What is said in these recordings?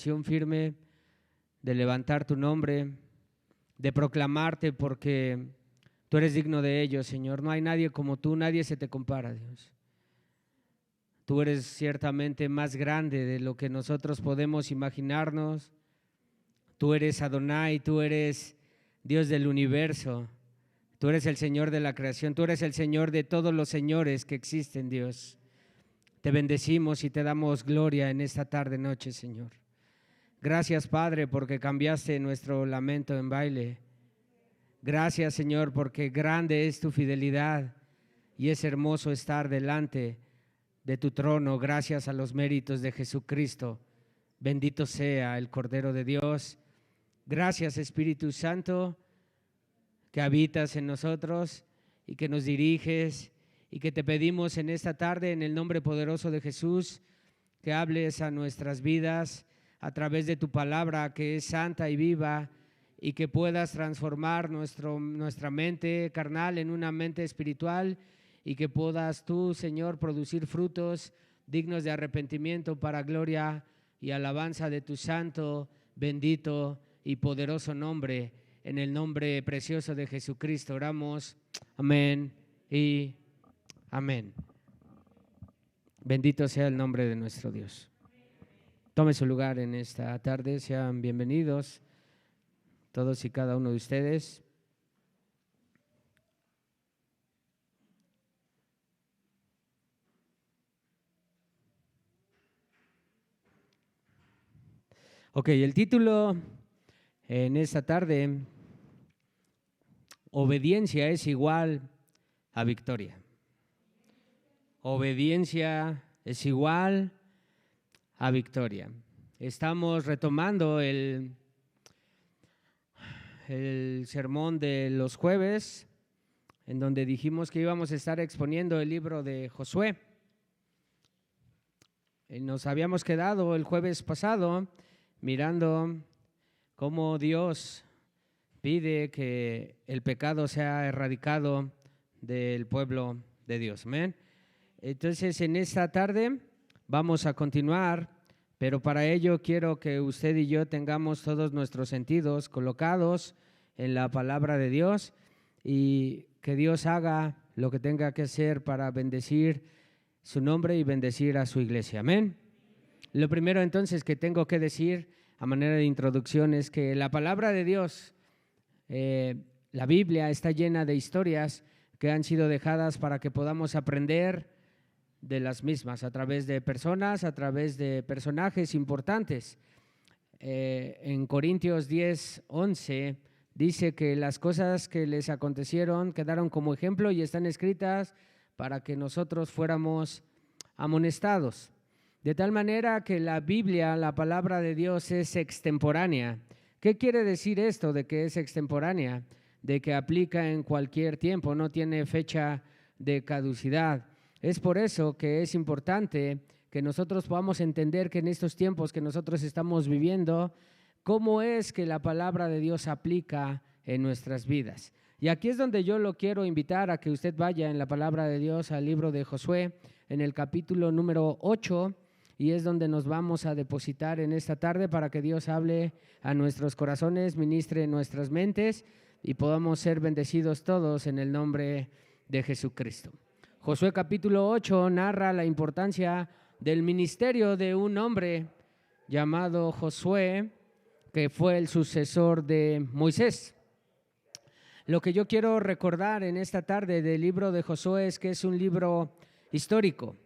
convicción firme de levantar tu nombre, de proclamarte porque tú eres digno de ello, Señor. No hay nadie como tú, nadie se te compara, Dios. Tú eres ciertamente más grande de lo que nosotros podemos imaginarnos. Tú eres Adonai, tú eres Dios del universo. Tú eres el Señor de la creación, tú eres el Señor de todos los señores que existen, Dios. Te bendecimos y te damos gloria en esta tarde noche, Señor. Gracias, Padre, porque cambiaste nuestro lamento en baile. Gracias, Señor, porque grande es tu fidelidad y es hermoso estar delante de tu trono, gracias a los méritos de Jesucristo. Bendito sea el Cordero de Dios. Gracias, Espíritu Santo, que habitas en nosotros y que nos diriges, y que te pedimos en esta tarde, en el nombre poderoso de Jesús, que hables a nuestras vidas a través de tu palabra, que es santa y viva, y que puedas transformar nuestra mente carnal en una mente espiritual, y que puedas tú, Señor, producir frutos dignos de arrepentimiento para gloria y alabanza de tu santo, bendito y poderoso nombre. En el nombre precioso de Jesucristo oramos. Amén y amén. Bendito sea el nombre de nuestro Dios. Tome su lugar en esta tarde. Sean bienvenidos todos y cada uno de ustedes. Ok, el título en esta tarde: obediencia es igual a victoria. Obediencia es igual a victoria. Estamos retomando el sermón de los jueves, en donde dijimos que íbamos a estar exponiendo el libro de Josué. Nos habíamos quedado el jueves pasado mirando cómo Dios pide que el pecado sea erradicado del pueblo de Dios. Amén. Entonces, en esta tarde vamos a continuar, pero para ello quiero que usted y yo tengamos todos nuestros sentidos colocados en la palabra de Dios, y que Dios haga lo que tenga que hacer para bendecir su nombre y bendecir a su iglesia. Amén. Lo primero entonces que tengo que decir a manera de introducción es que la palabra de Dios, la Biblia, está llena de historias que han sido dejadas para que podamos aprender de las mismas a través de personas, a través de personajes importantes. En Corintios 10:11 dice que las cosas que les acontecieron quedaron como ejemplo y están escritas para que nosotros fuéramos amonestados. De tal manera que la Biblia, la palabra de Dios, es extemporánea. ¿Qué quiere decir esto de que es extemporánea? De que aplica en cualquier tiempo, no tiene fecha de caducidad. Es por eso que es importante que nosotros podamos entender que en estos tiempos que nosotros estamos viviendo, cómo es que la palabra de Dios aplica en nuestras vidas. Y aquí es donde yo lo quiero invitar a que usted vaya en la palabra de Dios al libro de Josué, en el capítulo número 8, y es donde nos vamos a depositar en esta tarde para que Dios hable a nuestros corazones, ministre nuestras mentes y podamos ser bendecidos todos en el nombre de Jesucristo. Josué capítulo 8 narra la importancia del ministerio de un hombre llamado Josué, que fue el sucesor de Moisés. Lo que yo quiero recordar en esta tarde del libro de Josué es que es un libro histórico.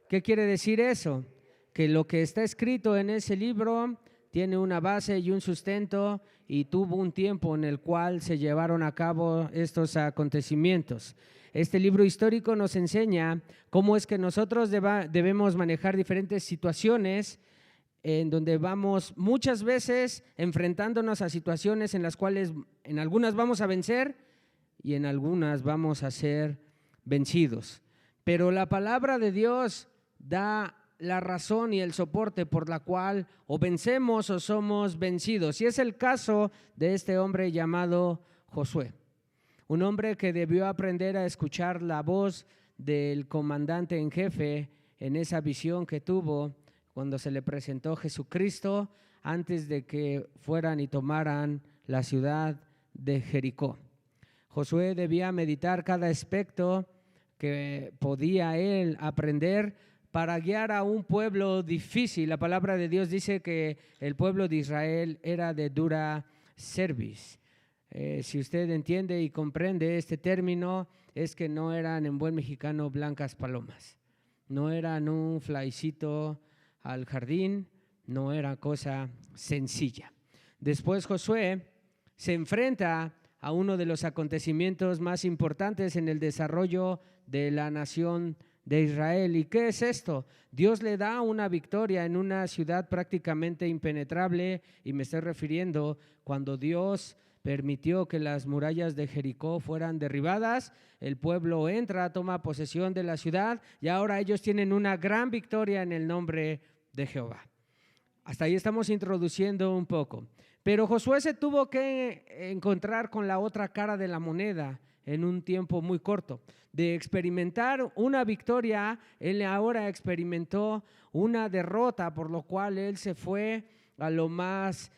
¿Qué quiere decir eso? Que lo que está escrito en ese libro tiene una base y un sustento, y tuvo un tiempo en el cual se llevaron a cabo estos acontecimientos. Este libro histórico nos enseña cómo es que nosotros debemos manejar diferentes situaciones en donde vamos muchas veces enfrentándonos a situaciones en las cuales en algunas vamos a vencer y en algunas vamos a ser vencidos. Pero la palabra de Dios da la razón y el soporte por la cual o vencemos o somos vencidos. Y es el caso de este hombre llamado Josué, un hombre que debió aprender a escuchar la voz del comandante en jefe en esa visión que tuvo cuando se le presentó Jesucristo antes de que fueran y tomaran la ciudad de Jericó. Josué debía meditar cada aspecto que podía él aprender para guiar a un pueblo difícil. La palabra de Dios dice que el pueblo de Israel era de dura cerviz. Si usted entiende y comprende este término, es que no eran, en buen mexicano, blancas palomas. No eran un flycito al jardín, no era cosa sencilla. Después Josué se enfrenta a uno de los acontecimientos más importantes en el desarrollo de la nación de Israel. ¿Y qué es esto? Dios le da una victoria en una ciudad prácticamente impenetrable, y me estoy refiriendo cuando Dios permitió que las murallas de Jericó fueran derribadas. El pueblo entra, toma posesión de la ciudad y ahora ellos tienen una gran victoria en el nombre de Jehová. Hasta ahí estamos introduciendo un poco. Pero Josué se tuvo que encontrar con la otra cara de la moneda en un tiempo muy corto. De experimentar una victoria, él ahora experimentó una derrota, por lo cual él se fue a lo más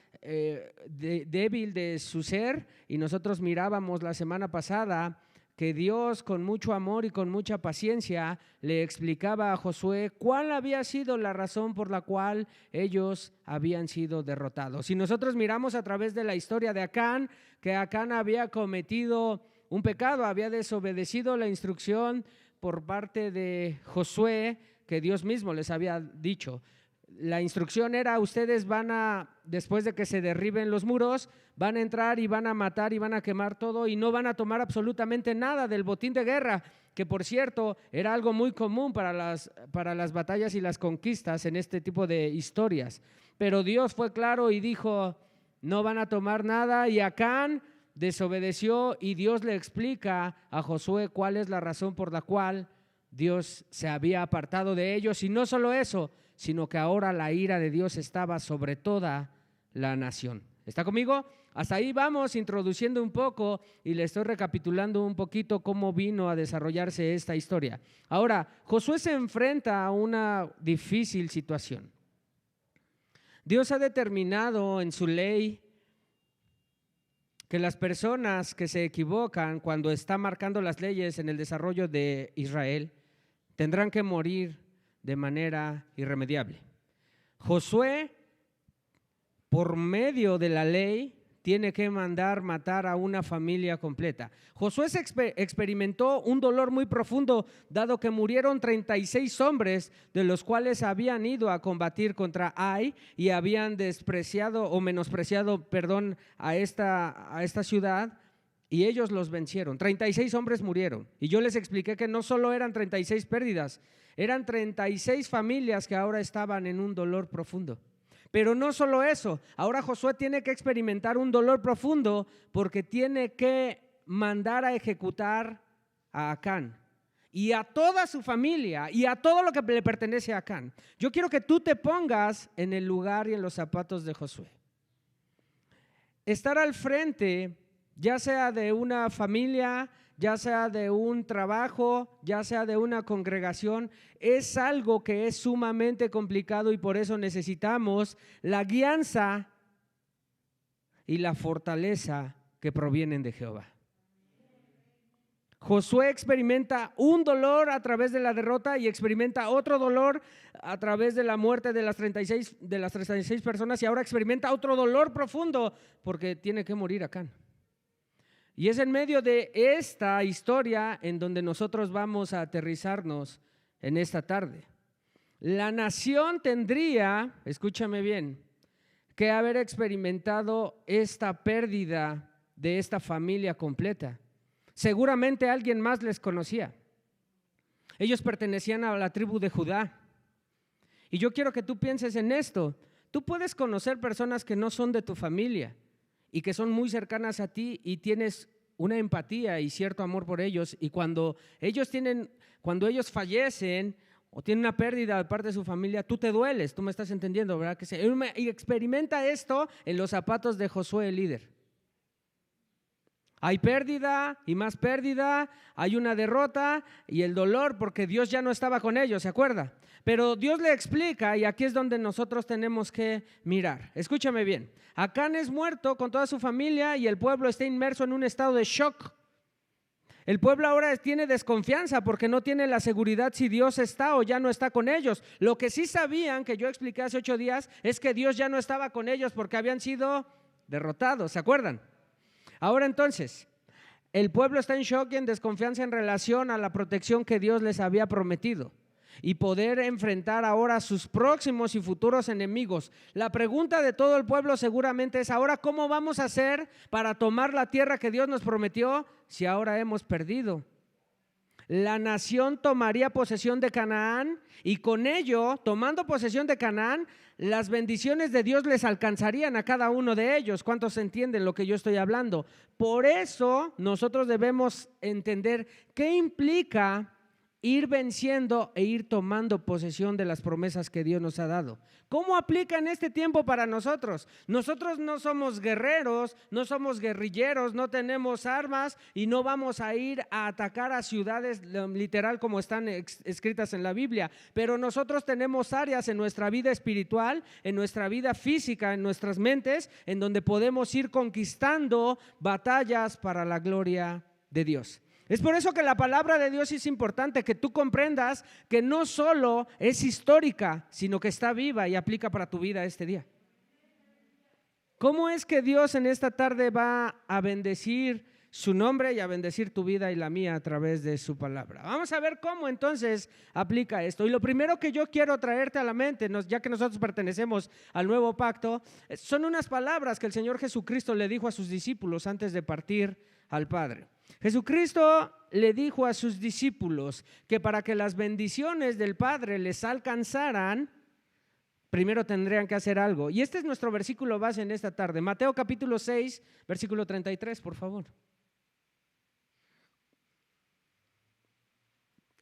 débil de su ser. Y nosotros mirábamos la semana pasada que Dios, con mucho amor y con mucha paciencia, le explicaba a Josué cuál había sido la razón por la cual ellos habían sido derrotados. Si nosotros miramos a través de la historia de Acán, que Acán había cometido un pecado, había desobedecido la instrucción por parte de Josué que Dios mismo les había dicho. La instrucción era: ustedes van a, después de que se derriben los muros, van a entrar y van a matar y van a quemar todo y no van a tomar absolutamente nada del botín de guerra, que por cierto era algo muy común para las batallas y las conquistas en este tipo de historias. Pero Dios fue claro y dijo: no van a tomar nada. Y Acán desobedeció y Dios le explica a Josué cuál es la razón por la cual Dios se había apartado de ellos. Y no solo eso, sino que ahora la ira de Dios estaba sobre toda la nación. ¿Está conmigo? Hasta ahí vamos introduciendo un poco y le estoy recapitulando un poquito cómo vino a desarrollarse esta historia. Ahora, Josué se enfrenta a una difícil situación. Dios ha determinado en su ley que las personas que se equivocan cuando está marcando las leyes en el desarrollo de Israel tendrán que morir de manera irremediable. Josué, por medio de la ley, tiene que mandar matar a una familia completa. Josué experimentó un dolor muy profundo, dado que murieron 36 hombres, de los cuales habían ido a combatir contra Ai y habían despreciado o menospreciado, a esta ciudad, y ellos los vencieron. 36 hombres murieron. Y yo les expliqué que no solo eran 36 pérdidas, eran 36 familias que ahora estaban en un dolor profundo. Pero no solo eso, ahora Josué tiene que experimentar un dolor profundo porque tiene que mandar a ejecutar a Acán y a toda su familia y a todo lo que le pertenece a Acán. Yo quiero que tú te pongas en el lugar y en los zapatos de Josué. Estar al frente, ya sea de una familia, ya sea de un trabajo, ya sea de una congregación, es algo que es sumamente complicado y por eso necesitamos la guianza y la fortaleza que provienen de Jehová. Josué experimenta un dolor a través de la derrota y experimenta otro dolor a través de la muerte de las 36 personas, y ahora experimenta otro dolor profundo porque tiene que morir Acán. Y es en medio de esta historia en donde nosotros vamos a aterrizarnos en esta tarde. La nación tendría, escúchame bien, que haber experimentado esta pérdida de esta familia completa. Seguramente alguien más les conocía. Ellos pertenecían a la tribu de Judá. Y yo quiero que tú pienses en esto. Tú puedes conocer personas que no son de tu familia y que son muy cercanas a ti y tienes una empatía y cierto amor por ellos, y cuando ellos fallecen o tienen una pérdida de parte de su familia, tú te dueles. Tú me estás entendiendo, ¿verdad? Y experimenta esto en los zapatos de Josué, el líder. Hay pérdida y más pérdida, hay una derrota y el dolor porque Dios ya no estaba con ellos, ¿se acuerda? Pero Dios le explica, y aquí es donde nosotros tenemos que mirar. Escúchame bien. Acán es muerto con toda su familia y el pueblo está inmerso en un estado de shock. El pueblo ahora tiene desconfianza porque no tiene la seguridad si Dios está o ya no está con ellos. Lo que sí sabían, que yo expliqué hace 8 días, es que Dios ya no estaba con ellos porque habían sido derrotados, ¿se acuerdan? Ahora entonces, el pueblo está en shock y en desconfianza en relación a la protección que Dios les había prometido y poder enfrentar ahora a sus próximos y futuros enemigos. La pregunta de todo el pueblo seguramente es: ahora, ¿cómo vamos a hacer para tomar la tierra que Dios nos prometió si ahora hemos perdido? La nación tomaría posesión de Canaán y con ello, tomando posesión de Canaán, las bendiciones de Dios les alcanzarían a cada uno de ellos. ¿Cuántos entienden lo que yo estoy hablando? Por eso nosotros debemos entender qué implica ir venciendo e ir tomando posesión de las promesas que Dios nos ha dado. ¿Cómo aplica en este tiempo para nosotros? Nosotros no somos guerreros, no somos guerrilleros, no tenemos armas y no vamos a ir a atacar a ciudades literal como están escritas en la Biblia. Pero nosotros tenemos áreas en nuestra vida espiritual, en nuestra vida física, en nuestras mentes, en donde podemos ir conquistando batallas para la gloria de Dios. Es por eso que la palabra de Dios es importante, que tú comprendas que no solo es histórica, sino que está viva y aplica para tu vida este día. ¿Cómo es que Dios en esta tarde va a bendecir su nombre y a bendecir tu vida y la mía a través de su palabra? Vamos a ver cómo entonces aplica esto. Y lo primero que yo quiero traerte a la mente, ya que nosotros pertenecemos al nuevo pacto, son unas palabras que el Señor Jesucristo le dijo a sus discípulos antes de partir al Padre. Jesucristo le dijo a sus discípulos que para que las bendiciones del Padre les alcanzaran, primero tendrían que hacer algo. Y este es nuestro versículo base en esta tarde. Mateo capítulo 6, versículo 33, por favor.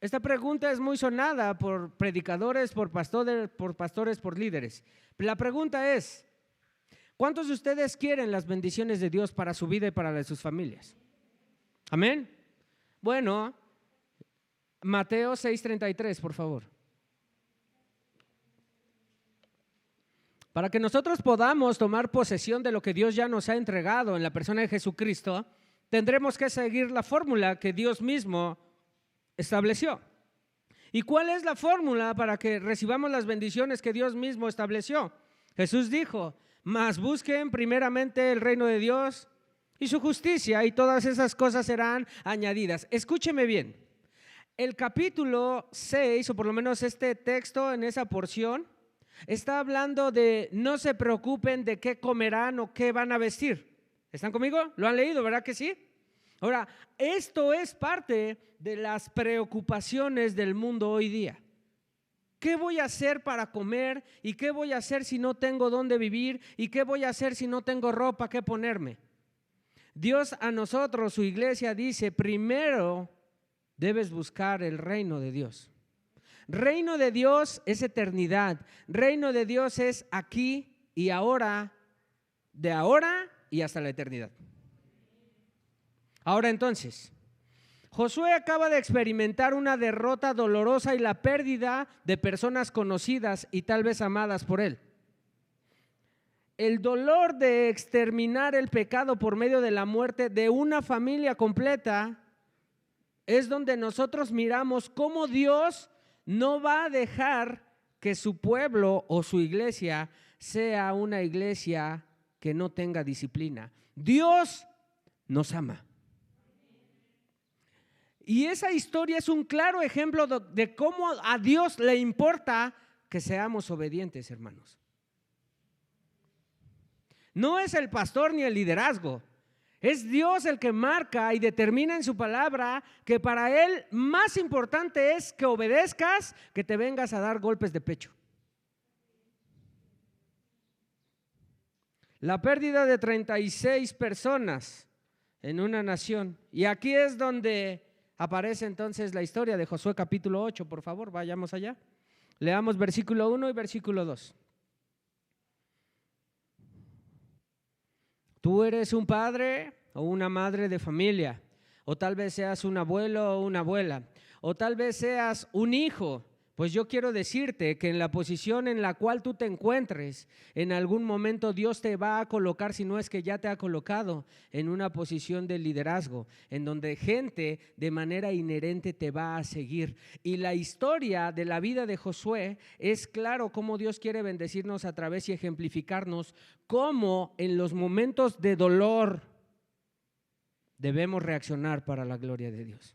Esta pregunta es muy sonada por predicadores, por pastores, por líderes. La pregunta es: ¿cuántos de ustedes quieren las bendiciones de Dios para su vida y para la de sus familias? Amén. Bueno, Mateo 6:33, por favor. Para que nosotros podamos tomar posesión de lo que Dios ya nos ha entregado en la persona de Jesucristo, tendremos que seguir la fórmula que Dios mismo estableció. ¿Y cuál es la fórmula para que recibamos las bendiciones que Dios mismo estableció? Jesús dijo: mas busquen primeramente el reino de Dios y su justicia, y todas esas cosas serán añadidas. Escúcheme bien, el capítulo 6, o por lo menos este texto en esa porción, está hablando de no se preocupen de qué comerán o qué van a vestir. ¿Están conmigo? ¿Lo han leído, verdad que sí? Ahora, esto es parte de las preocupaciones del mundo hoy día. ¿Qué voy a hacer para comer? ¿Y qué voy a hacer si no tengo dónde vivir? ¿Y qué voy a hacer si no tengo ropa que ponerme? Dios a nosotros, su iglesia, dice: primero debes buscar el reino de Dios. Reino de Dios es eternidad. Reino de Dios es aquí y ahora, de ahora y hasta la eternidad. Ahora entonces, Josué acaba de experimentar una derrota dolorosa y la pérdida de personas conocidas y tal vez amadas por él. El dolor de exterminar el pecado por medio de la muerte de una familia completa es donde nosotros miramos cómo Dios no va a dejar que su pueblo o su iglesia sea una iglesia que no tenga disciplina. Dios nos ama. Y esa historia es un claro ejemplo de cómo a Dios le importa que seamos obedientes, hermanos. No es el pastor ni el liderazgo, es Dios el que marca y determina en su palabra que para Él más importante es que obedezcas que te vengas a dar golpes de pecho. La pérdida de 36 personas en una nación. Y aquí es donde aparece entonces la historia de Josué capítulo 8. Por favor, vayamos allá. Leamos versículo 1 y versículo 2. Tú eres un padre o una madre de familia, o tal vez seas un abuelo o una abuela, o tal vez seas un hijo, Pues yo quiero decirte que en la posición en la cual tú te encuentres, en algún momento Dios te va a colocar, si no es que ya te ha colocado, en una posición de liderazgo, en donde gente de manera inherente te va a seguir. Y la historia de la vida de Josué es claro cómo Dios quiere bendecirnos a través y ejemplificarnos cómo en los momentos de dolor debemos reaccionar para la gloria de Dios.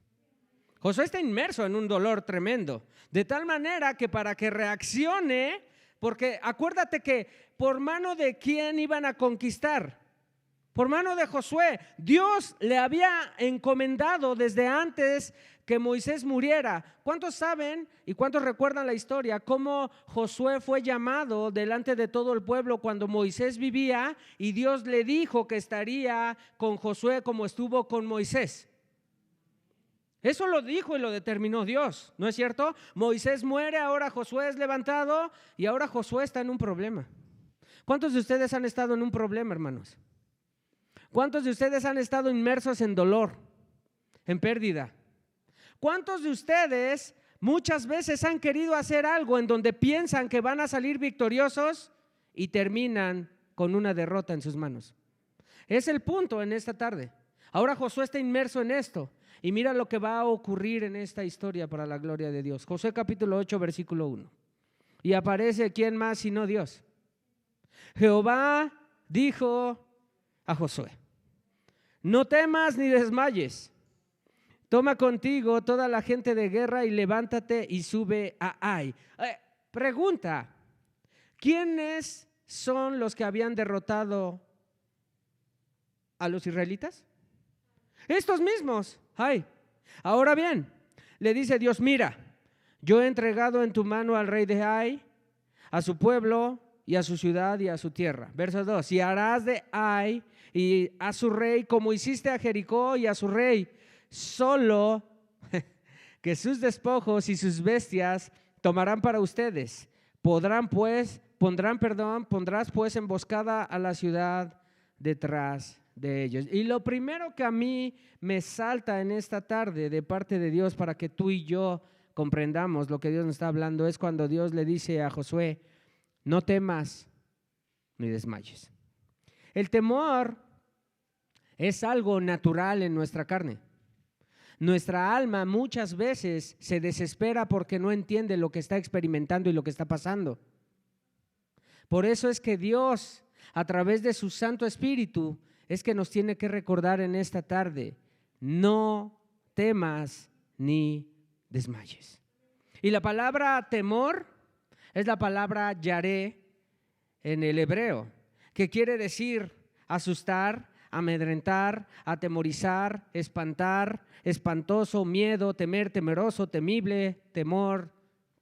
Josué está inmerso en un dolor tremendo, de tal manera que para que reaccione, porque acuérdate que por mano de quién iban a conquistar, por mano de Josué. Dios le había encomendado desde antes que Moisés muriera. ¿Cuántos saben y cuántos recuerdan la historia? Cómo Josué fue llamado delante de todo el pueblo cuando Moisés vivía y Dios le dijo que estaría con Josué como estuvo con Moisés. Eso lo dijo y lo determinó Dios, ¿no es cierto? Moisés muere, ahora Josué es levantado y ahora Josué está en un problema. ¿Cuántos de ustedes han estado en un problema, hermanos? ¿Cuántos de ustedes han estado inmersos en dolor, en pérdida? ¿Cuántos de ustedes muchas veces han querido hacer algo en donde piensan que van a salir victoriosos y terminan con una derrota en sus manos? Es el punto en esta tarde. Ahora Josué está inmerso en esto. Y mira lo que va a ocurrir en esta historia para la gloria de Dios. Josué capítulo 8, versículo 1. Y aparece ¿quién más sino Dios? Jehová dijo a Josué: no temas ni desmayes. Toma contigo toda la gente de guerra y levántate y sube a Ai. Pregunta: ¿quiénes son los que habían derrotado a los israelitas? Estos mismos. Ay. Ahora bien, le dice Dios: mira, yo he entregado en tu mano al rey de Ai, a su pueblo y a su ciudad y a su tierra. Verso 2: y harás de Ai y a su rey como hiciste a Jericó y a su rey, solo que sus despojos y sus bestias tomarán para ustedes. Pondrás pues emboscada a la ciudad detrás de ellos. Y lo primero que a mí me salta en esta tarde de parte de Dios para que tú y yo comprendamos lo que Dios nos está hablando es cuando Dios le dice a Josué: no temas ni desmayes. El temor es algo natural en nuestra carne. Nuestra alma muchas veces se desespera porque no entiende lo que está experimentando y lo que está pasando. Por eso es que Dios, a través de su Santo Espíritu, es que nos tiene que recordar en esta tarde: no temas ni desmayes. Y la palabra temor es la palabra yaré en el hebreo, que quiere decir asustar, amedrentar, atemorizar, espantar, espantoso, miedo, temer, temeroso, temible, temor,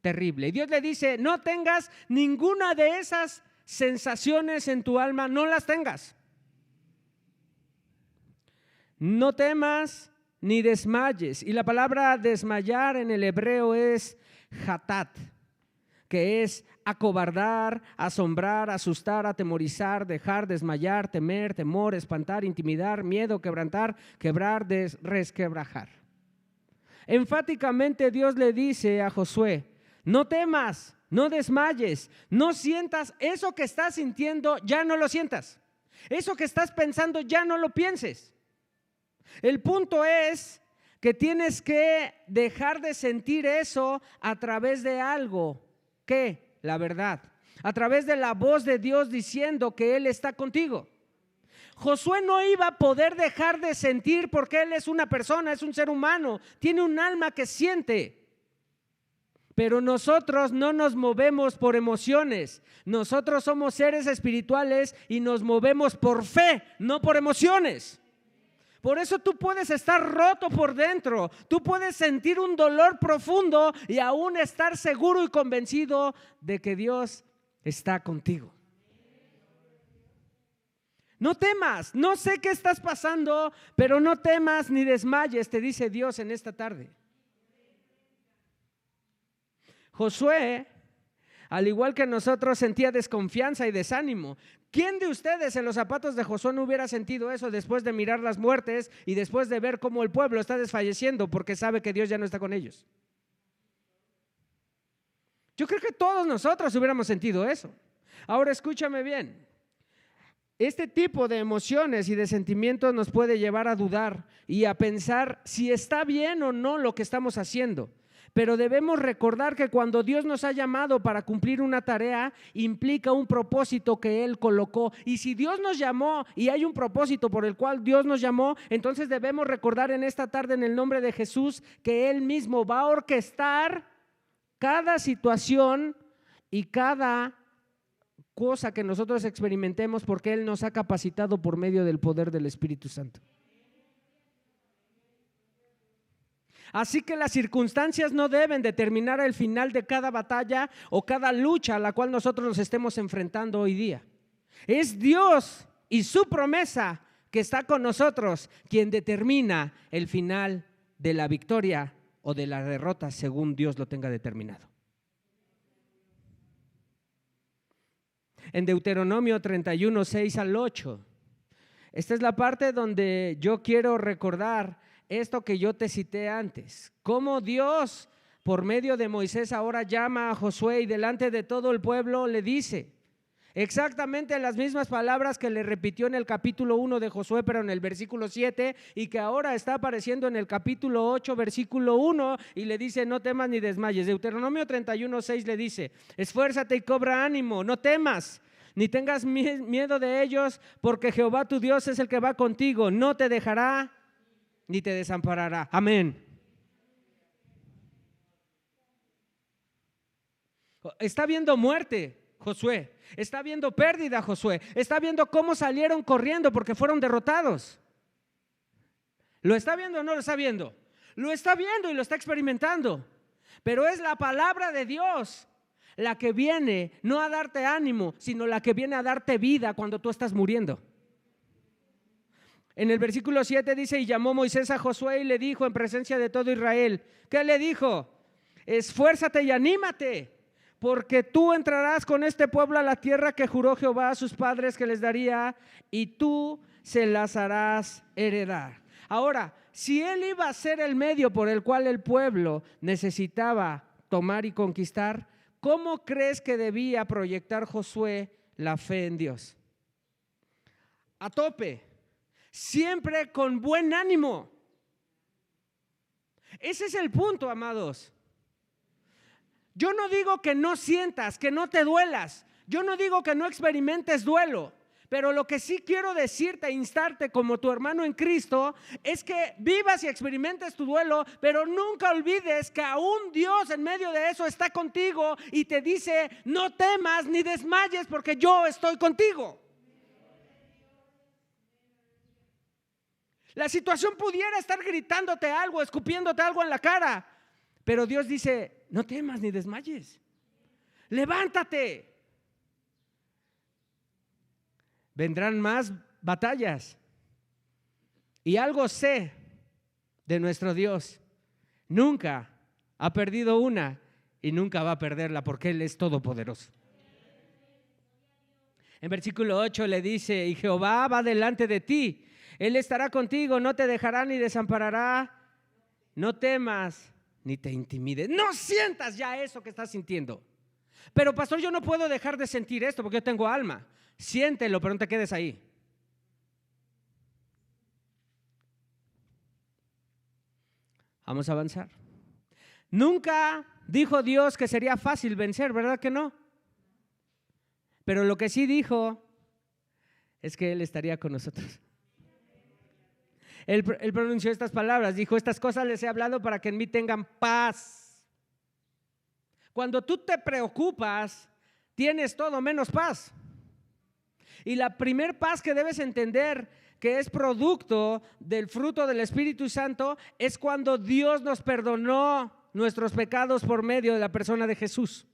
terrible. Y Dios le dice: no tengas ninguna de esas sensaciones en tu alma, no las tengas. No temas ni desmayes. Y la palabra desmayar en el hebreo es hatat, que es acobardar, asombrar, asustar, atemorizar, dejar, desmayar, temer, temor, espantar, intimidar, miedo, quebrantar, quebrar, resquebrajar. Enfáticamente Dios le dice a Josué: no temas, no desmayes, no sientas eso que estás sintiendo, ya no lo sientas. Eso que estás pensando, ya no lo pienses. El punto es que tienes que dejar de sentir eso a través de algo, ¿qué? La verdad, a través de la voz de Dios diciendo que Él está contigo. Josué no iba a poder dejar de sentir porque él es una persona, es un ser humano, tiene un alma que siente. Pero nosotros no nos movemos por emociones, nosotros somos seres espirituales y nos movemos por fe, no por emociones. Por eso tú puedes estar roto por dentro, tú puedes sentir un dolor profundo y aún estar seguro y convencido de que Dios está contigo. No temas, no sé qué estás pasando, pero no temas ni desmayes, te dice Dios en esta tarde. Josué, al igual que nosotros, sentía desconfianza y desánimo. ¿Quién de ustedes en los zapatos de Josué no hubiera sentido eso después de mirar las muertes y después de ver cómo el pueblo está desfalleciendo porque sabe que Dios ya no está con ellos? Yo creo que todos nosotros hubiéramos sentido eso. Ahora escúchame bien. Este tipo de emociones y de sentimientos nos puede llevar a dudar y a pensar si está bien o no lo que estamos haciendo. Pero debemos recordar que cuando Dios nos ha llamado para cumplir una tarea, implica un propósito que Él colocó. Y si Dios nos llamó y hay un propósito por el cual Dios nos llamó, entonces debemos recordar en esta tarde, en el nombre de Jesús, que Él mismo va a orquestar cada situación y cada cosa que nosotros experimentemos, porque Él nos ha capacitado por medio del poder del Espíritu Santo. Así que las circunstancias no deben determinar el final de cada batalla o cada lucha a la cual nosotros nos estemos enfrentando hoy día. Es Dios y su promesa que está con nosotros quien determina el final de la victoria o de la derrota según Dios lo tenga determinado. En Deuteronomio 31, 6 al 8, esta es la parte donde yo quiero recordar esto que yo te cité antes, cómo Dios por medio de Moisés ahora llama a Josué y delante de todo el pueblo le dice exactamente las mismas palabras que le repitió en el capítulo 1 de Josué, pero en el versículo 7, y que ahora está apareciendo en el capítulo 8, versículo 1, y le dice: no temas ni desmayes. Deuteronomio 31, 6 le dice: esfuérzate y cobra ánimo, no temas, ni tengas miedo de ellos, porque Jehová tu Dios es el que va contigo, no te dejará ni te desamparará. Amén. Está viendo muerte Josué, está viendo pérdida Josué, está viendo cómo salieron corriendo porque fueron derrotados. ¿Lo está viendo o no lo está viendo? Lo está viendo y lo está experimentando. Pero es la palabra de Dios la que viene no a darte ánimo, sino la que viene a darte vida cuando tú estás muriendo. En el versículo 7 dice: y llamó Moisés a Josué y le dijo en presencia de todo Israel. ¿Qué le dijo? Esfuérzate y anímate, porque tú entrarás con este pueblo a la tierra que juró Jehová a sus padres que les daría, y tú se las harás heredar. Ahora, si él iba a ser el medio por el cual el pueblo necesitaba tomar y conquistar, ¿cómo crees que debía proyectar Josué la fe en Dios? A tope, siempre con buen ánimo. Ese es el punto, amados. Yo no digo que no sientas, que no te duelas. Yo no digo que no experimentes duelo. Pero lo que sí quiero decirte, instarte como tu hermano en Cristo, es que vivas y experimentes tu duelo, pero nunca olvides que aún Dios en medio de eso está contigo y te dice: no temas ni desmayes, porque yo estoy contigo. La situación pudiera estar gritándote algo, escupiéndote algo en la cara, pero Dios dice: no temas ni desmayes, levántate. Vendrán más batallas. Y algo sé de nuestro Dios: nunca ha perdido una y nunca va a perderla, porque Él es todopoderoso. En versículo 8 le dice: y Jehová va delante de ti, Él estará contigo, no te dejará ni desamparará. No temas ni te intimides. No sientas ya eso que estás sintiendo. Pero pastor, yo no puedo dejar de sentir esto porque yo tengo alma. Siéntelo, pero no te quedes ahí. Vamos a avanzar. Nunca dijo Dios que sería fácil vencer, ¿verdad que no? Pero lo que sí dijo es que Él estaría con nosotros. Él pronunció estas palabras, dijo: estas cosas les he hablado para que en mí tengan paz. Cuando tú te preocupas, tienes todo menos paz. Y la primer paz que debes entender, que es producto del fruto del Espíritu Santo, es cuando Dios nos perdonó nuestros pecados por medio de la persona de Jesús.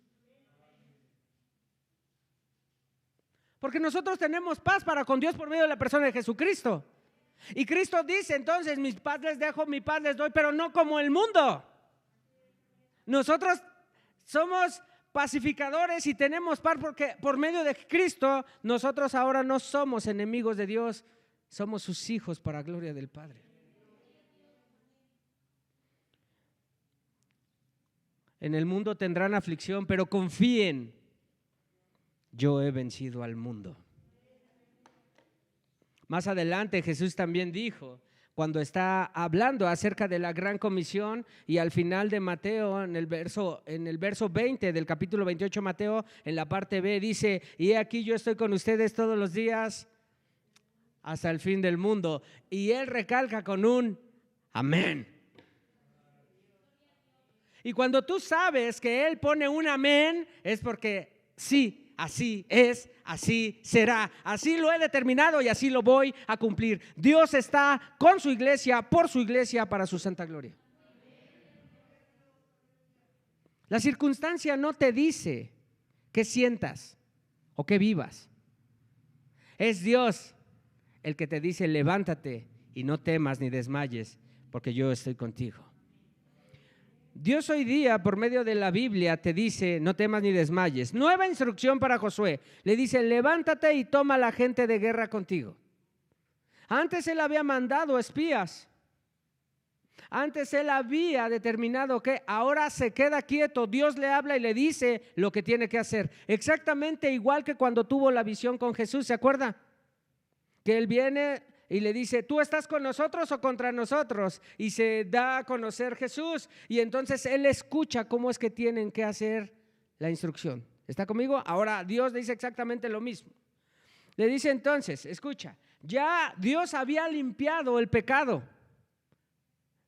Porque nosotros tenemos paz para con Dios por medio de la persona de Jesucristo. Y Cristo dice entonces: mis paz les dejo, mi paz les doy, pero no como el mundo. Nosotros somos pacificadores y tenemos paz porque por medio de Cristo nosotros ahora no somos enemigos de Dios, somos sus hijos para gloria del Padre. En el mundo tendrán aflicción, pero confíen, yo he vencido al mundo. Más adelante Jesús también dijo, cuando está hablando acerca de la gran comisión, y al final de Mateo, en el verso 20 del capítulo 28 Mateo, en la parte B dice, y aquí yo estoy con ustedes todos los días hasta el fin del mundo. Y él recalca con un amén. Y cuando tú sabes que él pone un amén, es porque sí, así es, así será, así lo he determinado y así lo voy a cumplir. Dios está con su iglesia, por su iglesia, para su santa gloria. La circunstancia no te dice qué sientas o qué vivas. Es Dios el que te dice, levántate y no temas ni desmayes, porque yo estoy contigo. Dios hoy día, por medio de la Biblia, te dice, no temas ni desmayes. Nueva instrucción para Josué. Le dice, levántate y toma a la gente de guerra contigo. Antes él había mandado espías. Antes él había determinado que ahora se queda quieto. Dios le habla y le dice lo que tiene que hacer. Exactamente igual que cuando tuvo la visión con Jesús, ¿se acuerda? Que él viene y le dice, ¿tú estás con nosotros o contra nosotros? Y se da a conocer Jesús. Y entonces él escucha cómo es que tienen que hacer la instrucción. ¿Está conmigo? Ahora Dios le dice exactamente lo mismo. Le dice entonces, escucha, ya Dios había limpiado el pecado,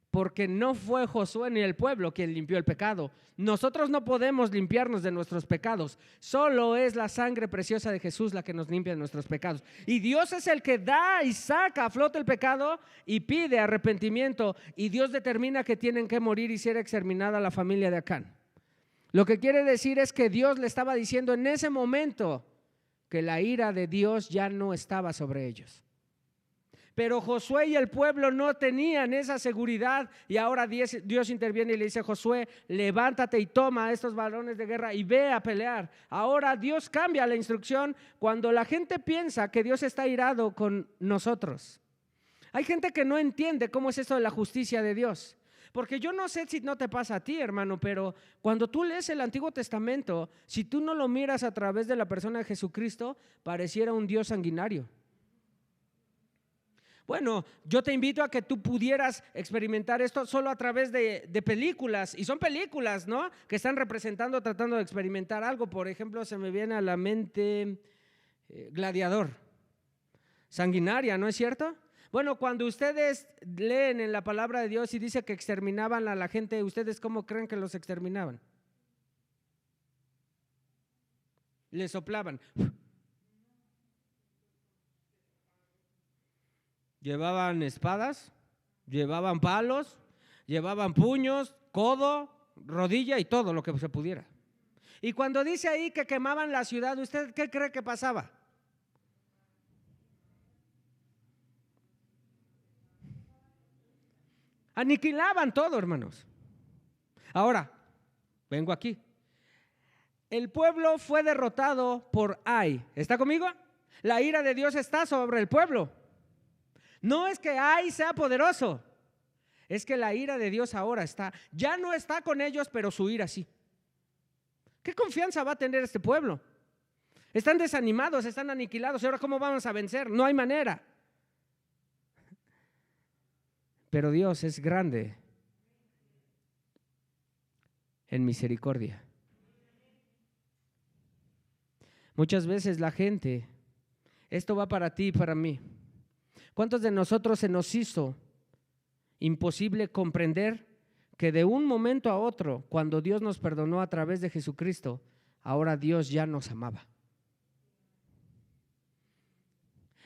porque no fue Josué ni el pueblo quien limpió el pecado. Nosotros no podemos limpiarnos de nuestros pecados. Solo es la sangre preciosa de Jesús la que nos limpia de nuestros pecados. Y Dios es el que da y saca a flote el pecado y pide arrepentimiento. Y Dios determina que tienen que morir y ser exterminada la familia de Acán. Lo que quiere decir es que Dios le estaba diciendo en ese momento que la ira de Dios ya no estaba sobre ellos. Pero Josué y el pueblo no tenían esa seguridad, y ahora Dios interviene y le dice, Josué, levántate y toma a estos varones de guerra y ve a pelear. Ahora Dios cambia la instrucción cuando la gente piensa que Dios está irado con nosotros. Hay gente que no entiende cómo es esto de la justicia de Dios. Porque yo no sé si no te pasa a ti, hermano, pero cuando tú lees el Antiguo Testamento, si tú no lo miras a través de la persona de Jesucristo, pareciera un Dios sanguinario. Bueno, yo te invito a que tú pudieras experimentar esto solo a través de películas, y son películas, ¿no?, que están representando, tratando de experimentar algo. Por ejemplo, se me viene a la mente Gladiador, sanguinaria, ¿no es cierto? Bueno, cuando ustedes leen en la palabra de Dios y dice que exterminaban a la gente, ¿ustedes cómo creen que los exterminaban? Les soplaban. Llevaban espadas, llevaban palos, llevaban puños, codo, rodilla y todo lo que se pudiera. Y cuando dice ahí que quemaban la ciudad, ¿usted qué cree que pasaba? Aniquilaban todo, hermanos. Ahora, vengo aquí. El pueblo fue derrotado por Ai. ¿Está conmigo? La ira de Dios está sobre el pueblo. No es que Ai sea poderoso, es que la ira de Dios ahora está, ya no está con ellos, pero su ira sí. ¿Qué confianza va a tener este pueblo? Están desanimados, están aniquilados. ¿Y ahora cómo vamos a vencer? No hay manera. Pero Dios es grande en misericordia. Muchas veces la gente, esto va para ti y para mí. ¿Cuántos de nosotros se nos hizo imposible comprender que de un momento a otro, cuando Dios nos perdonó a través de Jesucristo, ahora Dios ya nos amaba?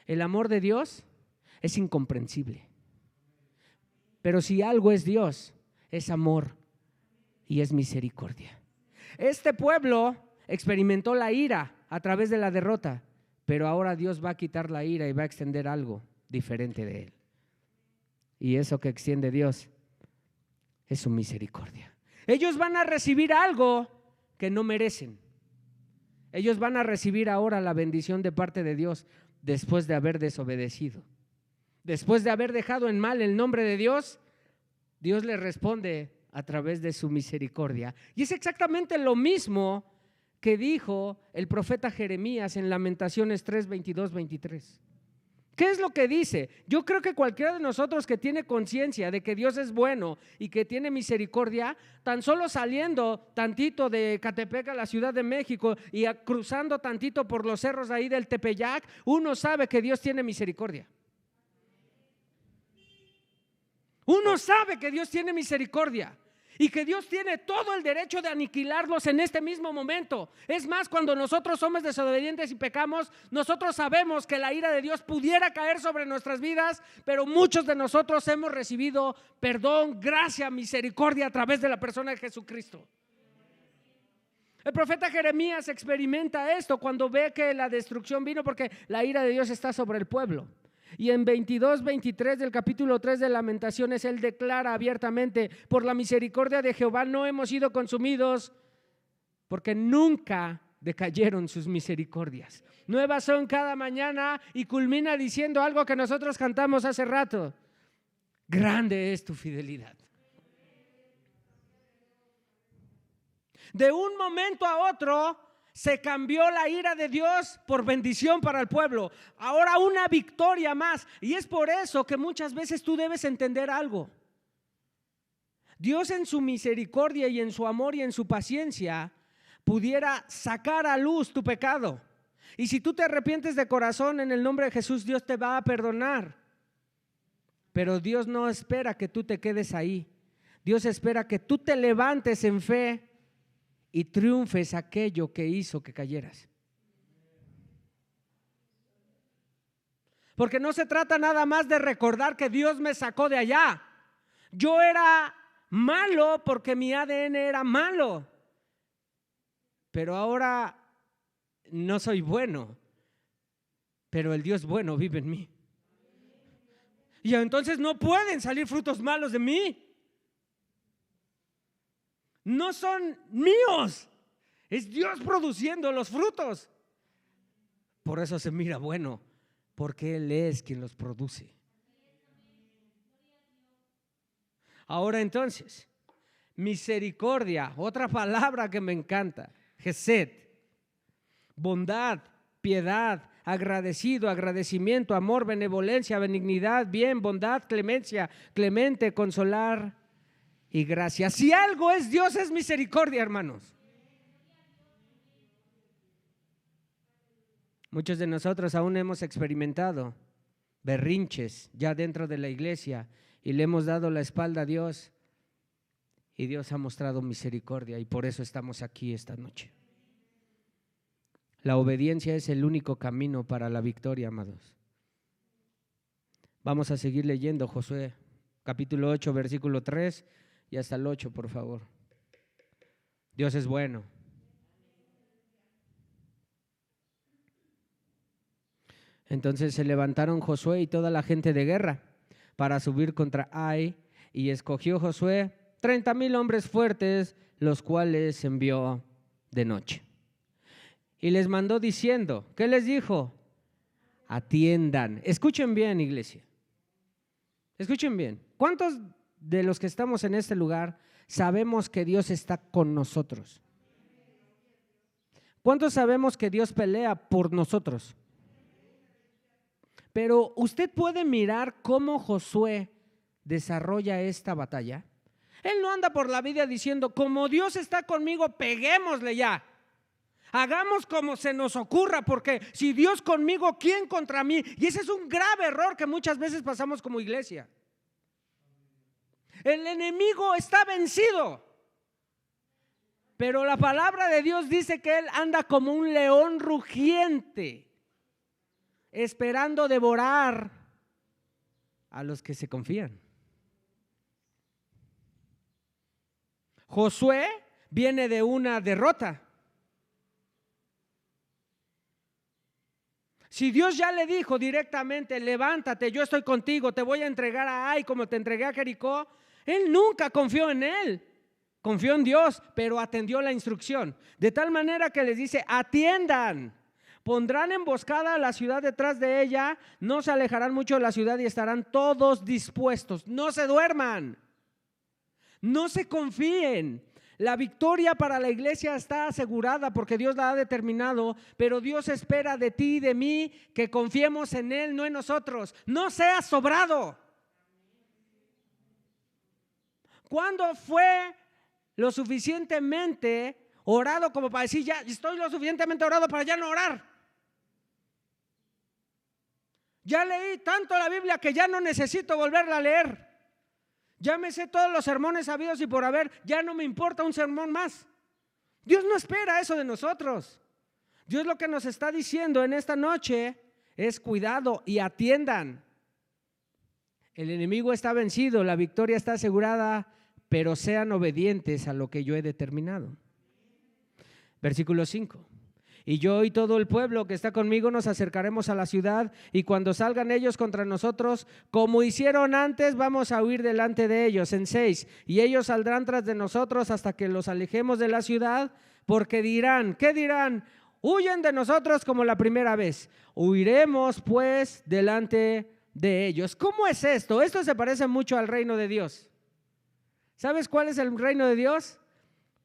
El amor de Dios es incomprensible. Pero si algo es Dios, es amor y es misericordia. Este pueblo experimentó la ira a través de la derrota, pero ahora Dios va a quitar la ira y va a extender algo diferente de él. Y eso que extiende Dios es su misericordia. Ellos van a recibir algo que no merecen. Ellos van a recibir ahora la bendición de parte de Dios después de haber desobedecido. Después de haber dejado en mal el nombre de Dios, Dios les responde a través de su misericordia. Y es exactamente lo mismo que dijo el profeta Jeremías en Lamentaciones 3, 22, 23. ¿Qué es lo que dice? Yo creo que cualquiera de nosotros que tiene conciencia de que Dios es bueno y que tiene misericordia, tan solo saliendo tantito de Catepec a la Ciudad de México y cruzando tantito por los cerros ahí del Tepeyac, uno sabe que Dios tiene misericordia. Uno sabe que Dios tiene misericordia y que Dios tiene todo el derecho de aniquilarlos en este mismo momento. Es más, cuando nosotros somos desobedientes y pecamos, nosotros sabemos que la ira de Dios pudiera caer sobre nuestras vidas, pero muchos de nosotros hemos recibido perdón, gracia, misericordia a través de la persona de Jesucristo. El profeta Jeremías experimenta esto cuando ve que la destrucción vino porque la ira de Dios está sobre el pueblo. Y en 22, 23 del capítulo 3 de Lamentaciones, él declara abiertamente: por la misericordia de Jehová no hemos sido consumidos, porque nunca decayeron sus misericordias. Nuevas son cada mañana, y culmina diciendo algo que nosotros cantamos hace rato: grande es tu fidelidad. De un momento a otro se cambió la ira de Dios por bendición para el pueblo. Ahora una victoria más. Y es por eso que muchas veces tú debes entender algo. Dios en su misericordia y en su amor y en su paciencia pudiera sacar a luz tu pecado. Y si tú te arrepientes de corazón en el nombre de Jesús, Dios te va a perdonar. Pero Dios no espera que tú te quedes ahí. Dios espera que tú te levantes en fe y triunfes aquello que hizo que cayeras. Porque no se trata nada más de recordar que Dios me sacó de allá. Yo era malo porque mi ADN era malo, pero ahora no soy bueno, pero el Dios bueno vive en mí. Y entonces no pueden salir frutos malos de mí. No son míos, es Dios produciendo los frutos. Por eso se mira bueno, porque Él es quien los produce. Ahora entonces, misericordia, otra palabra que me encanta, Gesed, bondad, piedad, agradecido, agradecimiento, amor, benevolencia, benignidad, bien, bondad, clemencia, clemente, consolar y gracia. Si algo es Dios, es misericordia, hermanos. Muchos de nosotros aún hemos experimentado berrinches ya dentro de la iglesia y le hemos dado la espalda a Dios, y Dios ha mostrado misericordia, y por eso estamos aquí esta noche. La obediencia es el único camino para la victoria, amados. Vamos a seguir leyendo Josué capítulo 8, versículo 3 y hasta el 8, por favor. Dios es bueno. Entonces se levantaron Josué y toda la gente de guerra para subir contra Ai, y escogió Josué 30,000 hombres fuertes, los cuales envió de noche. Y les mandó diciendo, ¿qué les dijo? Atiendan. Escuchen bien, iglesia. Escuchen bien. ¿Cuántos de los que estamos en este lugar sabemos que Dios está con nosotros? ¿Cuántos sabemos que Dios pelea por nosotros? Pero usted puede mirar cómo Josué desarrolla esta batalla. Él no anda por la vida diciendo, como Dios está conmigo, peguémosle ya. Hagamos como se nos ocurra, porque si Dios conmigo, ¿quién contra mí? Y ese es un grave error que muchas veces pasamos como iglesia. El enemigo está vencido, pero la palabra de Dios dice que él anda como un león rugiente, esperando devorar a los que se confían. Josué viene de una derrota. Si Dios ya le dijo directamente, levántate, yo estoy contigo, te voy a entregar a Ai como te entregué a Jericó, él nunca confió en él, confió en Dios, pero atendió la instrucción. De tal manera que les dice, atiendan, pondrán emboscada a la ciudad detrás de ella, no se alejarán mucho de la ciudad y estarán todos dispuestos, no se duerman. No se confíen. La victoria para la iglesia está asegurada porque Dios la ha determinado, pero Dios espera de ti y de mí que confiemos en Él, no en nosotros. No seas sobrado. ¿Cuándo fue lo suficientemente orado como para decir, ya estoy lo suficientemente orado para ya no orar? Ya leí tanto la Biblia que ya no necesito volverla a leer. Ya me sé todos los sermones habidos y por haber, ya no me importa un sermón más. Dios no espera eso de nosotros. Dios lo que nos está diciendo en esta noche es cuidado y atiendan. El enemigo está vencido, la victoria está asegurada, pero sean obedientes a lo que yo he determinado. Versículo 5. Y yo y todo el pueblo que está conmigo nos acercaremos a la ciudad, y cuando salgan ellos contra nosotros, como hicieron antes, vamos a huir delante de ellos. En 6, y ellos saldrán tras de nosotros hasta que los alejemos de la ciudad, porque dirán, ¿qué dirán? Huyen de nosotros como la primera vez. Huiremos pues delante de ellos. ¿Cómo es esto? Esto se parece mucho al reino de Dios. ¿Sabes cuál es el reino de Dios?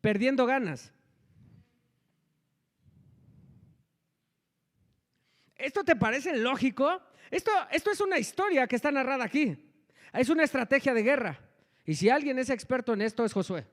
Perdiendo ganas. ¿Esto te parece lógico? Esto es una historia que está narrada aquí. Es una estrategia de guerra. Y si alguien es experto en esto es Josué.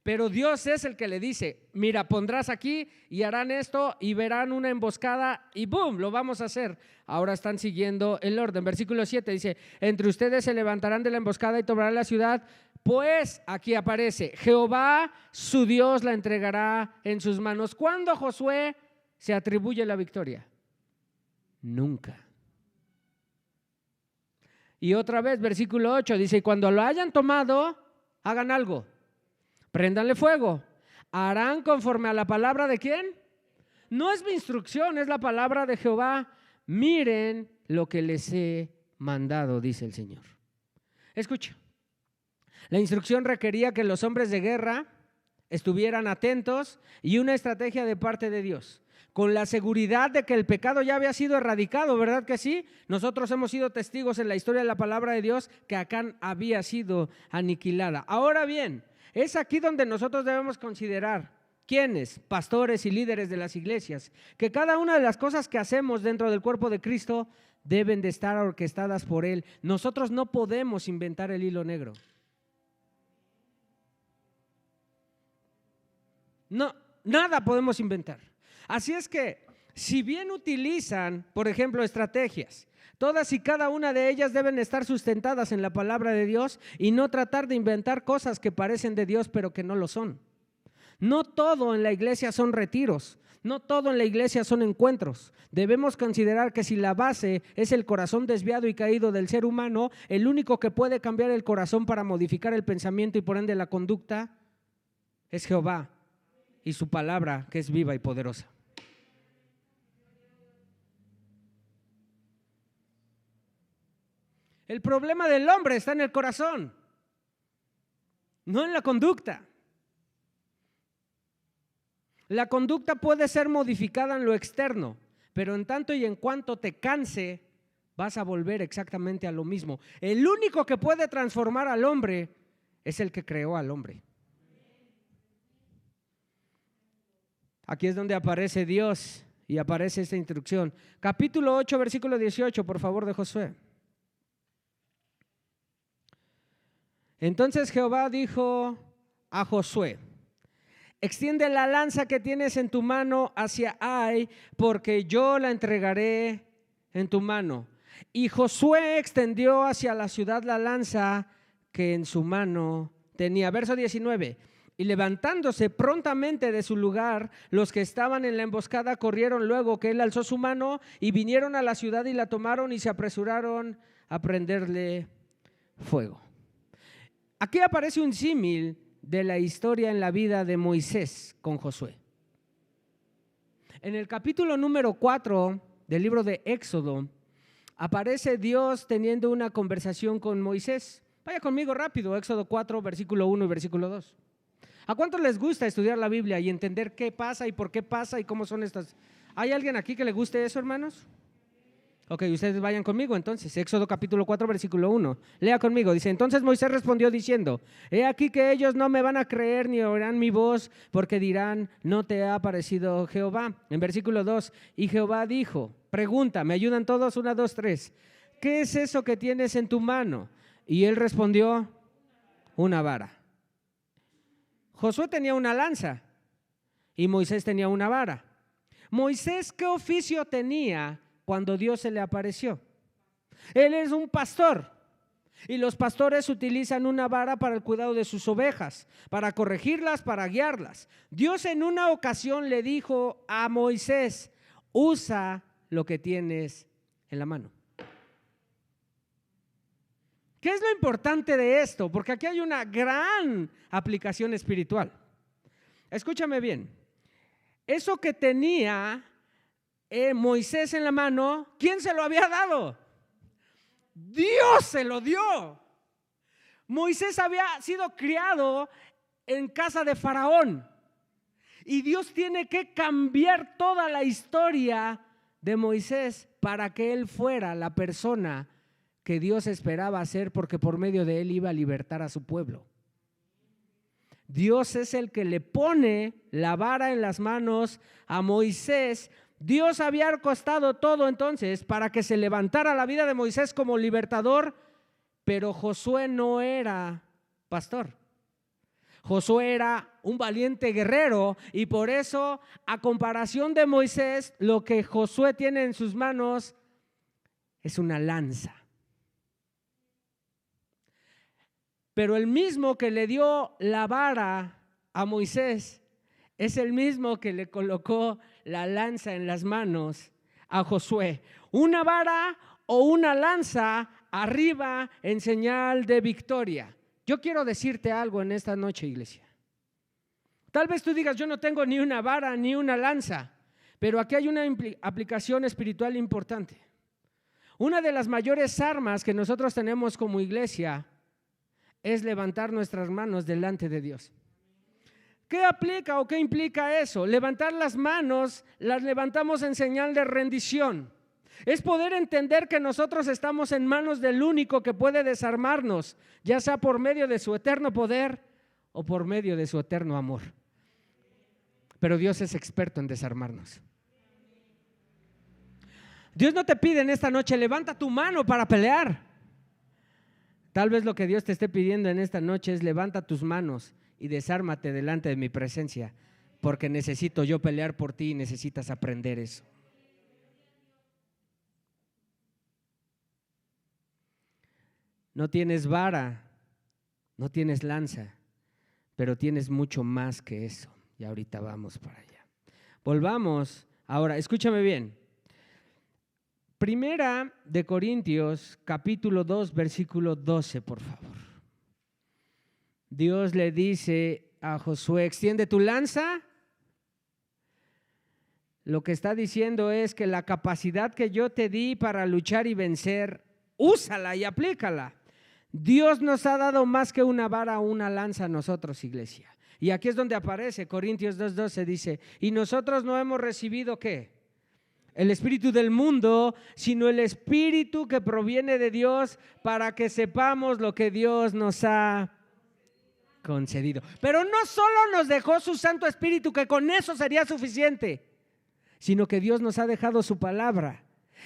Pero Dios es el que le dice, mira, pondrás aquí y harán esto y verán una emboscada y ¡boom! Lo vamos a hacer. Ahora están siguiendo el orden. Versículo 7 dice, entre ustedes se levantarán de la emboscada y tomarán la ciudad, pues aquí aparece, Jehová su Dios la entregará en sus manos. ¿Cuándo Josué se atribuye la victoria? Nunca. Y otra vez, versículo 8 dice, y cuando lo hayan tomado, hagan algo. Préndanle fuego. ¿Harán conforme a la palabra de quién? No es mi instrucción, es la palabra de Jehová. Miren lo que les he mandado, dice el Señor. Escucha. La instrucción requería que los hombres de guerra estuvieran atentos y una estrategia de parte de Dios, con la seguridad de que el pecado ya había sido erradicado, ¿verdad que sí? Nosotros hemos sido testigos en la historia de la palabra de Dios que Acán había sido aniquilada. Ahora bien, es aquí donde nosotros debemos considerar, ¿quiénes? Pastores y líderes de las iglesias, que cada una de las cosas que hacemos dentro del cuerpo de Cristo deben de estar orquestadas por Él. Nosotros no podemos inventar el hilo negro. No, nada podemos inventar. Así es que, si bien utilizan, por ejemplo, estrategias, todas y cada una de ellas deben estar sustentadas en la palabra de Dios y no tratar de inventar cosas que parecen de Dios pero que no lo son. No todo en la iglesia son retiros, no todo en la iglesia son encuentros. Debemos considerar que si la base es el corazón desviado y caído del ser humano, el único que puede cambiar el corazón para modificar el pensamiento y por ende la conducta es Jehová y su palabra, que es viva y poderosa. El problema del hombre está en el corazón, no en la conducta. La conducta puede ser modificada en lo externo, pero en tanto y en cuanto te canse, vas a volver exactamente a lo mismo. El único que puede transformar al hombre es el que creó al hombre. Aquí es donde aparece Dios y aparece esta instrucción. Capítulo 8, versículo 18, por favor, de Josué. Entonces Jehová dijo a Josué, extiende la lanza que tienes en tu mano hacia Ai, porque yo la entregaré en tu mano. Y Josué extendió hacia la ciudad la lanza que en su mano tenía. Verso 19. Y levantándose prontamente de su lugar, los que estaban en la emboscada corrieron luego que él alzó su mano y vinieron a la ciudad y la tomaron y se apresuraron a prenderle fuego. Aquí aparece un símil de la historia en la vida de Moisés con Josué. En el capítulo número 4 del libro de Éxodo, aparece Dios teniendo una conversación con Moisés. Vaya conmigo rápido, Éxodo 4, versículo 1 y versículo 2. ¿A cuántos les gusta estudiar la Biblia y entender qué pasa y por qué pasa y cómo son estas? ¿Hay alguien aquí que le guste eso, hermanos? Ok, ustedes vayan conmigo entonces. Éxodo capítulo 4, versículo 1. Lea conmigo. Dice, entonces Moisés respondió diciendo, he aquí que ellos no me van a creer ni oirán mi voz, porque dirán, no te ha aparecido Jehová. En versículo 2, y Jehová dijo, pregunta, ¿me ayudan todos? 1, 2, 3. ¿Qué es eso que tienes en tu mano? Y él respondió, una vara. Josué tenía una lanza y Moisés tenía una vara. Moisés, ¿qué oficio tenía cuando Dios se le apareció? Él es un pastor y los pastores utilizan una vara para el cuidado de sus ovejas, para corregirlas, para guiarlas. Dios en una ocasión le dijo a Moisés, usa lo que tienes en la mano. ¿Qué es lo importante de esto? Porque aquí hay una gran aplicación espiritual. Escúchame bien. Eso que tenía Moisés en la mano, ¿quién se lo había dado? Dios se lo dio. Moisés había sido criado en casa de Faraón y Dios tiene que cambiar toda la historia de Moisés para que él fuera la persona que Dios esperaba ser, porque por medio de él iba a libertar a su pueblo. Dios es el que le pone la vara en las manos a Moisés. Dios había orquestado todo entonces para que se levantara la vida de Moisés como libertador, pero Josué no era pastor. Josué era un valiente guerrero y por eso, a comparación de Moisés, lo que Josué tiene en sus manos es una lanza. Pero el mismo que le dio la vara a Moisés es el mismo que le colocó la lanza en las manos a Josué. Una vara o una lanza arriba en señal de victoria. Yo quiero decirte algo en esta noche, iglesia. Tal vez tú digas, yo no tengo ni una vara ni una lanza, pero aquí hay una aplicación espiritual importante. Una de las mayores armas que nosotros tenemos como iglesia es levantar nuestras manos delante de Dios. ¿Qué aplica o qué implica eso? Levantar las manos, las levantamos en señal de rendición. Es poder entender que nosotros estamos en manos del único que puede desarmarnos, ya sea por medio de su eterno poder o por medio de su eterno amor. Pero Dios es experto en desarmarnos. Dios no te pide en esta noche, levanta tu mano para pelear. Tal vez lo que Dios te esté pidiendo en esta noche es levanta tus manos y desármate delante de mi presencia, porque necesito yo pelear por ti y necesitas aprender eso. No tienes vara, no tienes lanza, pero tienes mucho más que eso. Y ahorita vamos para allá. Volvamos ahora, escúchame bien. Primera de Corintios, capítulo 2, versículo 12, por favor. Dios le dice a Josué, extiende tu lanza. Lo que está diciendo es que la capacidad que yo te di para luchar y vencer, úsala y aplícala. Dios nos ha dado más que una vara o una lanza a nosotros, iglesia. Y aquí es donde aparece Corintios 2:12, dice, y nosotros no hemos recibido ¿qué? El espíritu del mundo, sino el espíritu que proviene de Dios, para que sepamos lo que Dios nos ha concedido. Pero no solo nos dejó su Santo Espíritu, que con eso sería suficiente, sino que Dios nos ha dejado su palabra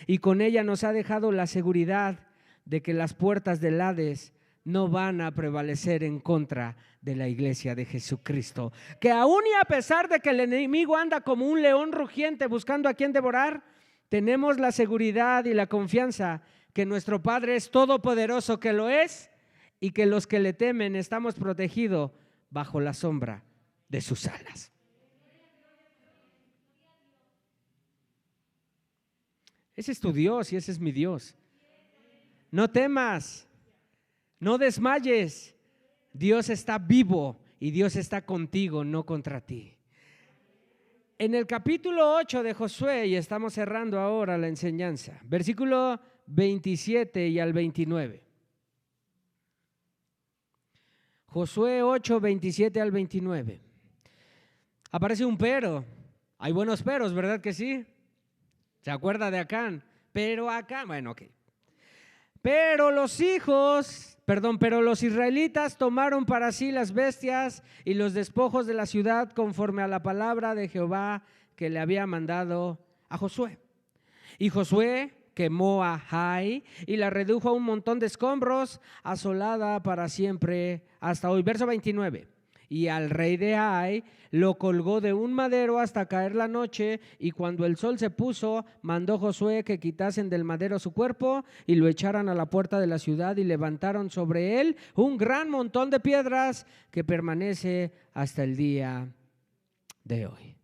y con ella nos ha dejado la seguridad de que las puertas del Hades no van a prevalecer en contra de la iglesia de Jesucristo, que aún y a pesar de que el enemigo anda como un león rugiente buscando a quien devorar, tenemos la seguridad y la confianza que nuestro Padre es todopoderoso, que lo es, y que los que le temen estamos protegidos bajo la sombra de sus alas. Ese es tu Dios y ese es mi Dios. No temas. No desmayes, Dios está vivo y Dios está contigo, no contra ti. En el capítulo 8 de Josué, y estamos cerrando ahora la enseñanza, versículo 27 y al 29. Josué 8, 27 al 29. Aparece un pero. Hay buenos peros, ¿verdad que sí? ¿Se acuerda de Acán? Pero acá, bueno, ok. Pero los israelitas tomaron para sí las bestias y los despojos de la ciudad conforme a la palabra de Jehová que le había mandado a Josué. Y Josué quemó a Ai y la redujo a un montón de escombros, asolada para siempre hasta hoy. Verso 29. Y al rey de Ai lo colgó de un madero hasta caer la noche, y cuando el sol se puso, mandó Josué que quitasen del madero su cuerpo y lo echaran a la puerta de la ciudad, y levantaron sobre él un gran montón de piedras que permanece hasta el día de hoy.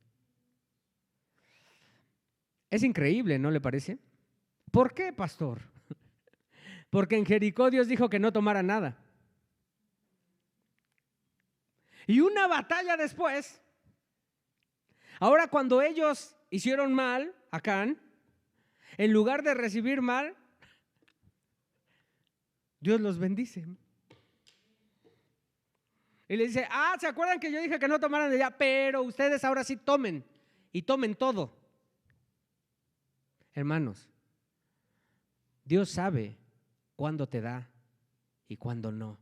Es increíble, ¿no le parece? ¿Por qué, pastor? Porque en Jericó Dios dijo que no tomara nada. Y una batalla después, ahora cuando ellos hicieron mal a Acán, en lugar de recibir mal, Dios los bendice. Y le dice, ¿se acuerdan que yo dije que no tomaran de allá? Pero ustedes ahora sí tomen, y tomen todo. Hermanos, Dios sabe cuándo te da y cuándo no.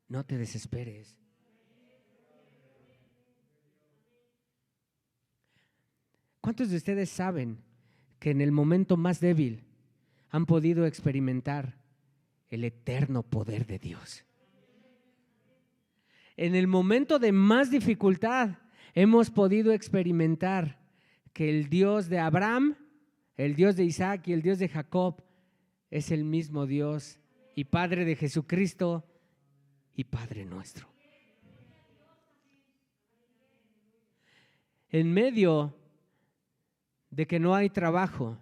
No te desesperes. ¿Cuántos de ustedes saben que en el momento más débil han podido experimentar el eterno poder de Dios? En el momento de más dificultad hemos podido experimentar que el Dios de Abraham, el Dios de Isaac y el Dios de Jacob es el mismo Dios y Padre de Jesucristo y Padre nuestro. En medio de que no hay trabajo,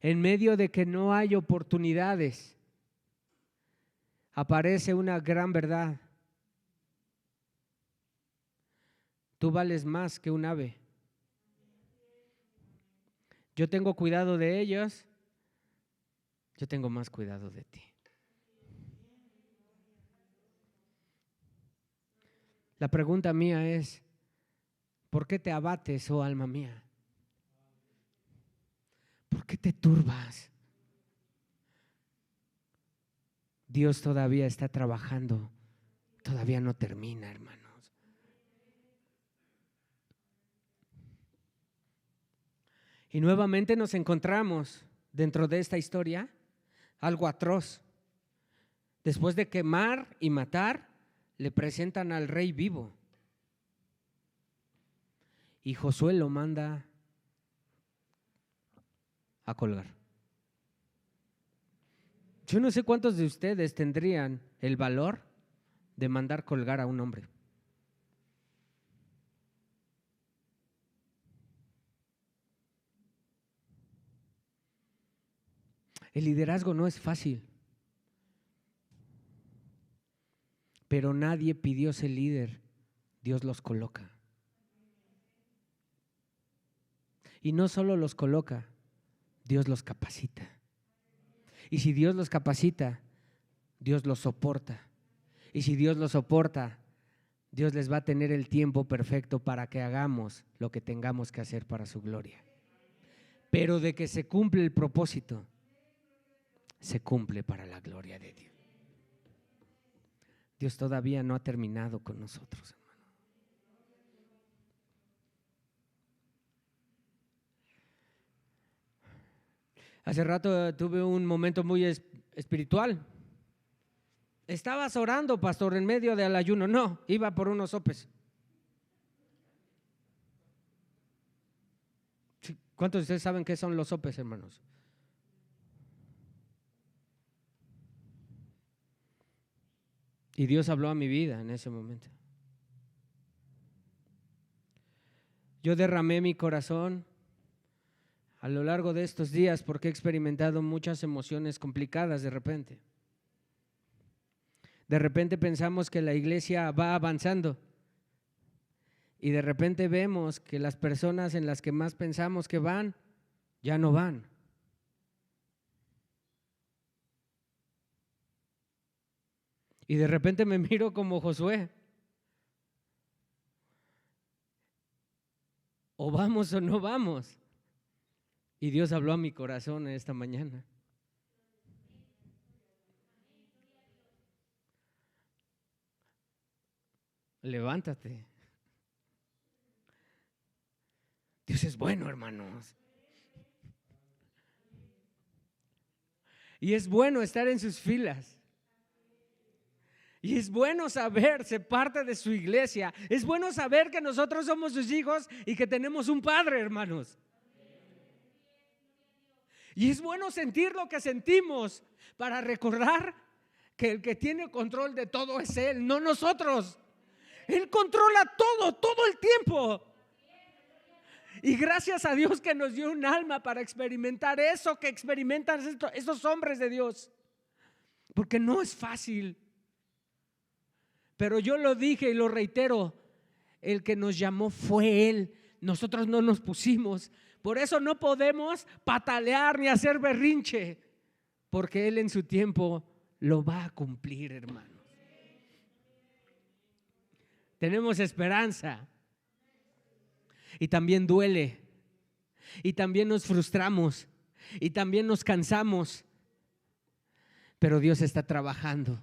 en medio de que no hay oportunidades, aparece una gran verdad. Tú vales más que un ave. Yo tengo cuidado de ellos, yo tengo más cuidado de ti. La pregunta mía es, ¿por qué te abates, oh alma mía? ¿Por qué te turbas? Dios todavía está trabajando, todavía no termina, hermanos. Y nuevamente nos encontramos dentro de esta historia algo atroz. Después de quemar y matar, le presentan al rey vivo. Y Josué lo manda a colgar. Yo no sé cuántos de ustedes tendrían el valor de mandar colgar a un hombre. El liderazgo no es fácil, pero nadie pidió ser líder, Dios los coloca. Y no solo los coloca, Dios los capacita. Y si Dios los capacita, Dios los soporta. Y si Dios los soporta, Dios les va a tener el tiempo perfecto para que hagamos lo que tengamos que hacer para su gloria. Pero de que se cumple el propósito, se cumple para la gloria de Dios. Dios todavía no ha terminado con nosotros, hermano. Hace rato tuve un momento muy espiritual. ¿Estabas orando, pastor, en medio del ayuno? No, iba por unos sopes. ¿Cuántos de ustedes saben qué son los sopes, hermanos? Y Dios habló a mi vida en ese momento. Yo derramé mi corazón a lo largo de estos días porque he experimentado muchas emociones complicadas de repente. De repente pensamos que la iglesia va avanzando y de repente vemos que las personas en las que más pensamos que van, ya no van. Y de repente me miro como Josué. O vamos o no vamos. Y Dios habló a mi corazón esta mañana. Levántate. Dios es bueno, hermanos. Y es bueno estar en sus filas. Y es bueno saber ser parte de su iglesia. Es bueno saber que nosotros somos sus hijos y que tenemos un padre, hermanos. Y es bueno sentir lo que sentimos para recordar que el que tiene control de todo es Él, no nosotros. Él controla todo el tiempo. Y gracias a Dios que nos dio un alma para experimentar eso que experimentan estos hombres de Dios. Porque no es fácil. Pero yo lo dije y lo reitero, el que nos llamó fue Él. Nosotros no nos pusimos. Por eso no podemos patalear ni hacer berrinche, porque Él en su tiempo lo va a cumplir, hermanos. Tenemos esperanza. Y también duele. Y también nos frustramos. Y también nos cansamos. Pero Dios está trabajando.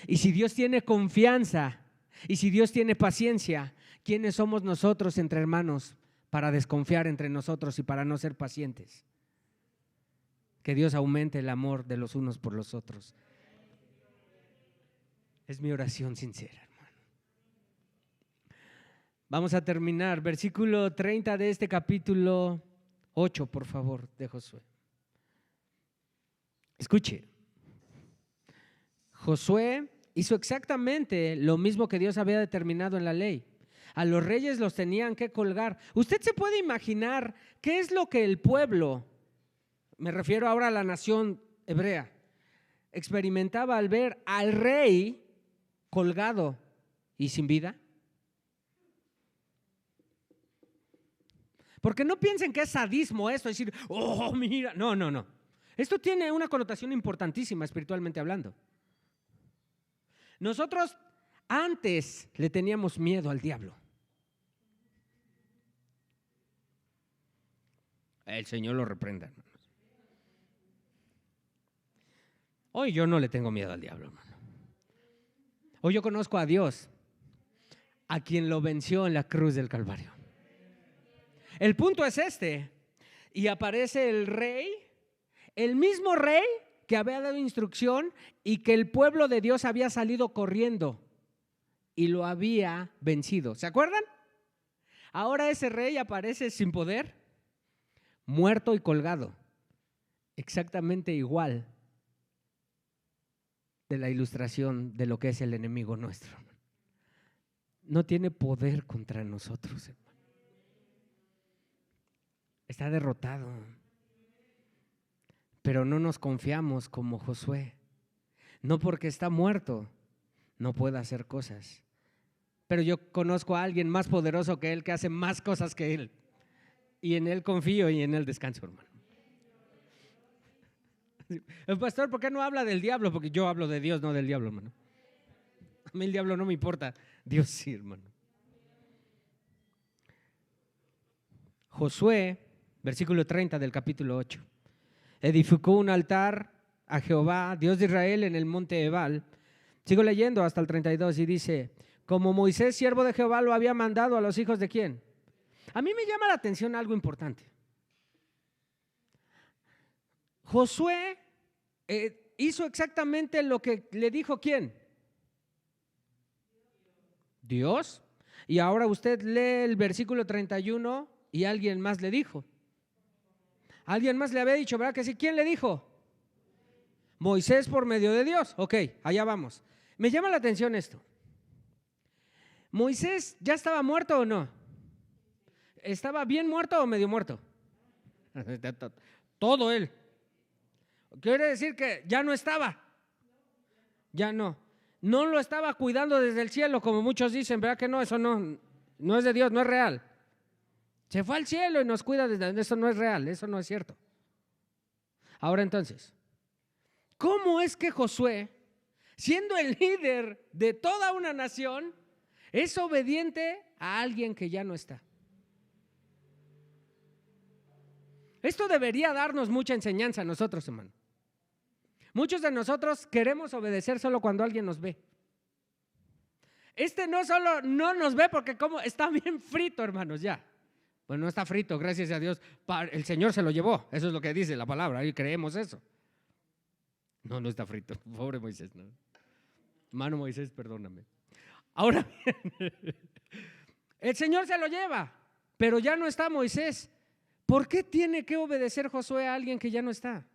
Y si Dios tiene confianza, y si Dios tiene paciencia, ¿quiénes somos nosotros entre hermanos para desconfiar entre nosotros y para no ser pacientes? Que Dios aumente el amor de los unos por los otros. Es mi oración sincera, hermano. Vamos a terminar. Versículo 30 de este capítulo 8, por favor, de Josué. Escuche. Josué hizo exactamente lo mismo que Dios había determinado en la ley. A los reyes los tenían que colgar. Usted se puede imaginar qué es lo que el pueblo, me refiero ahora a la nación hebrea, experimentaba al ver al rey colgado y sin vida. Porque no piensen que es sadismo esto, decir, oh, mira, no. Esto tiene una connotación importantísima espiritualmente hablando. Nosotros antes le teníamos miedo al diablo. El Señor lo reprenda, hermanos. Hoy yo no le tengo miedo al diablo, hermano. Hoy yo conozco a Dios, a quien lo venció en la cruz del Calvario. El punto es este, y aparece el rey, el mismo rey que había dado instrucción y que el pueblo de Dios había salido corriendo y lo había vencido. ¿Se acuerdan? Ahora ese rey aparece sin poder, muerto y colgado, exactamente igual de la ilustración de lo que es el enemigo nuestro. No tiene poder contra nosotros, hermano. Está derrotado. Pero no nos confiamos como Josué. No porque está muerto, no puede hacer cosas. Pero yo conozco a alguien más poderoso que él, que hace más cosas que él. Y en él confío y en él descanso, hermano. El pastor, ¿por qué no habla del diablo? Porque yo hablo de Dios, no del diablo, hermano. A mí el diablo no me importa, Dios sí, hermano. Josué, versículo 30 del capítulo 8. Edificó un altar a Jehová, Dios de Israel, en el monte Ebal. Sigo leyendo hasta el 32 y dice, como Moisés, siervo de Jehová, lo había mandado a los hijos de ¿quién? A mí me llama la atención algo importante. Josué hizo exactamente lo que le dijo ¿quién? Dios. Y ahora usted lee el versículo 31 y alguien más le dijo. Alguien más le había dicho, ¿verdad que sí? ¿Quién le dijo? Moisés por medio de Dios. Ok, allá vamos. Me llama la atención esto. ¿Moisés ya estaba muerto o no? ¿Estaba bien muerto o medio muerto? Todo él. Quiere decir que ya no estaba. Ya no. No lo estaba cuidando desde el cielo, como muchos dicen, ¿verdad que no? Eso no es de Dios, no es real. Se fue al cielo y nos cuida desde... Eso no es real, eso no es cierto. Ahora entonces, ¿cómo es que Josué, siendo el líder de toda una nación, es obediente a alguien que ya no está? Esto debería darnos mucha enseñanza a nosotros, hermano. Muchos de nosotros queremos obedecer solo cuando alguien nos ve. No solo no nos ve porque como está bien frito, hermanos, ya. Bueno, no está frito, gracias a Dios. El Señor se lo llevó, eso es lo que dice la palabra y creemos eso. No está frito, pobre Moisés, no. Hermano Moisés, perdóname. Ahora bien, el Señor se lo lleva, pero ya no está Moisés. ¿Por qué tiene que obedecer Josué a alguien que ya no está?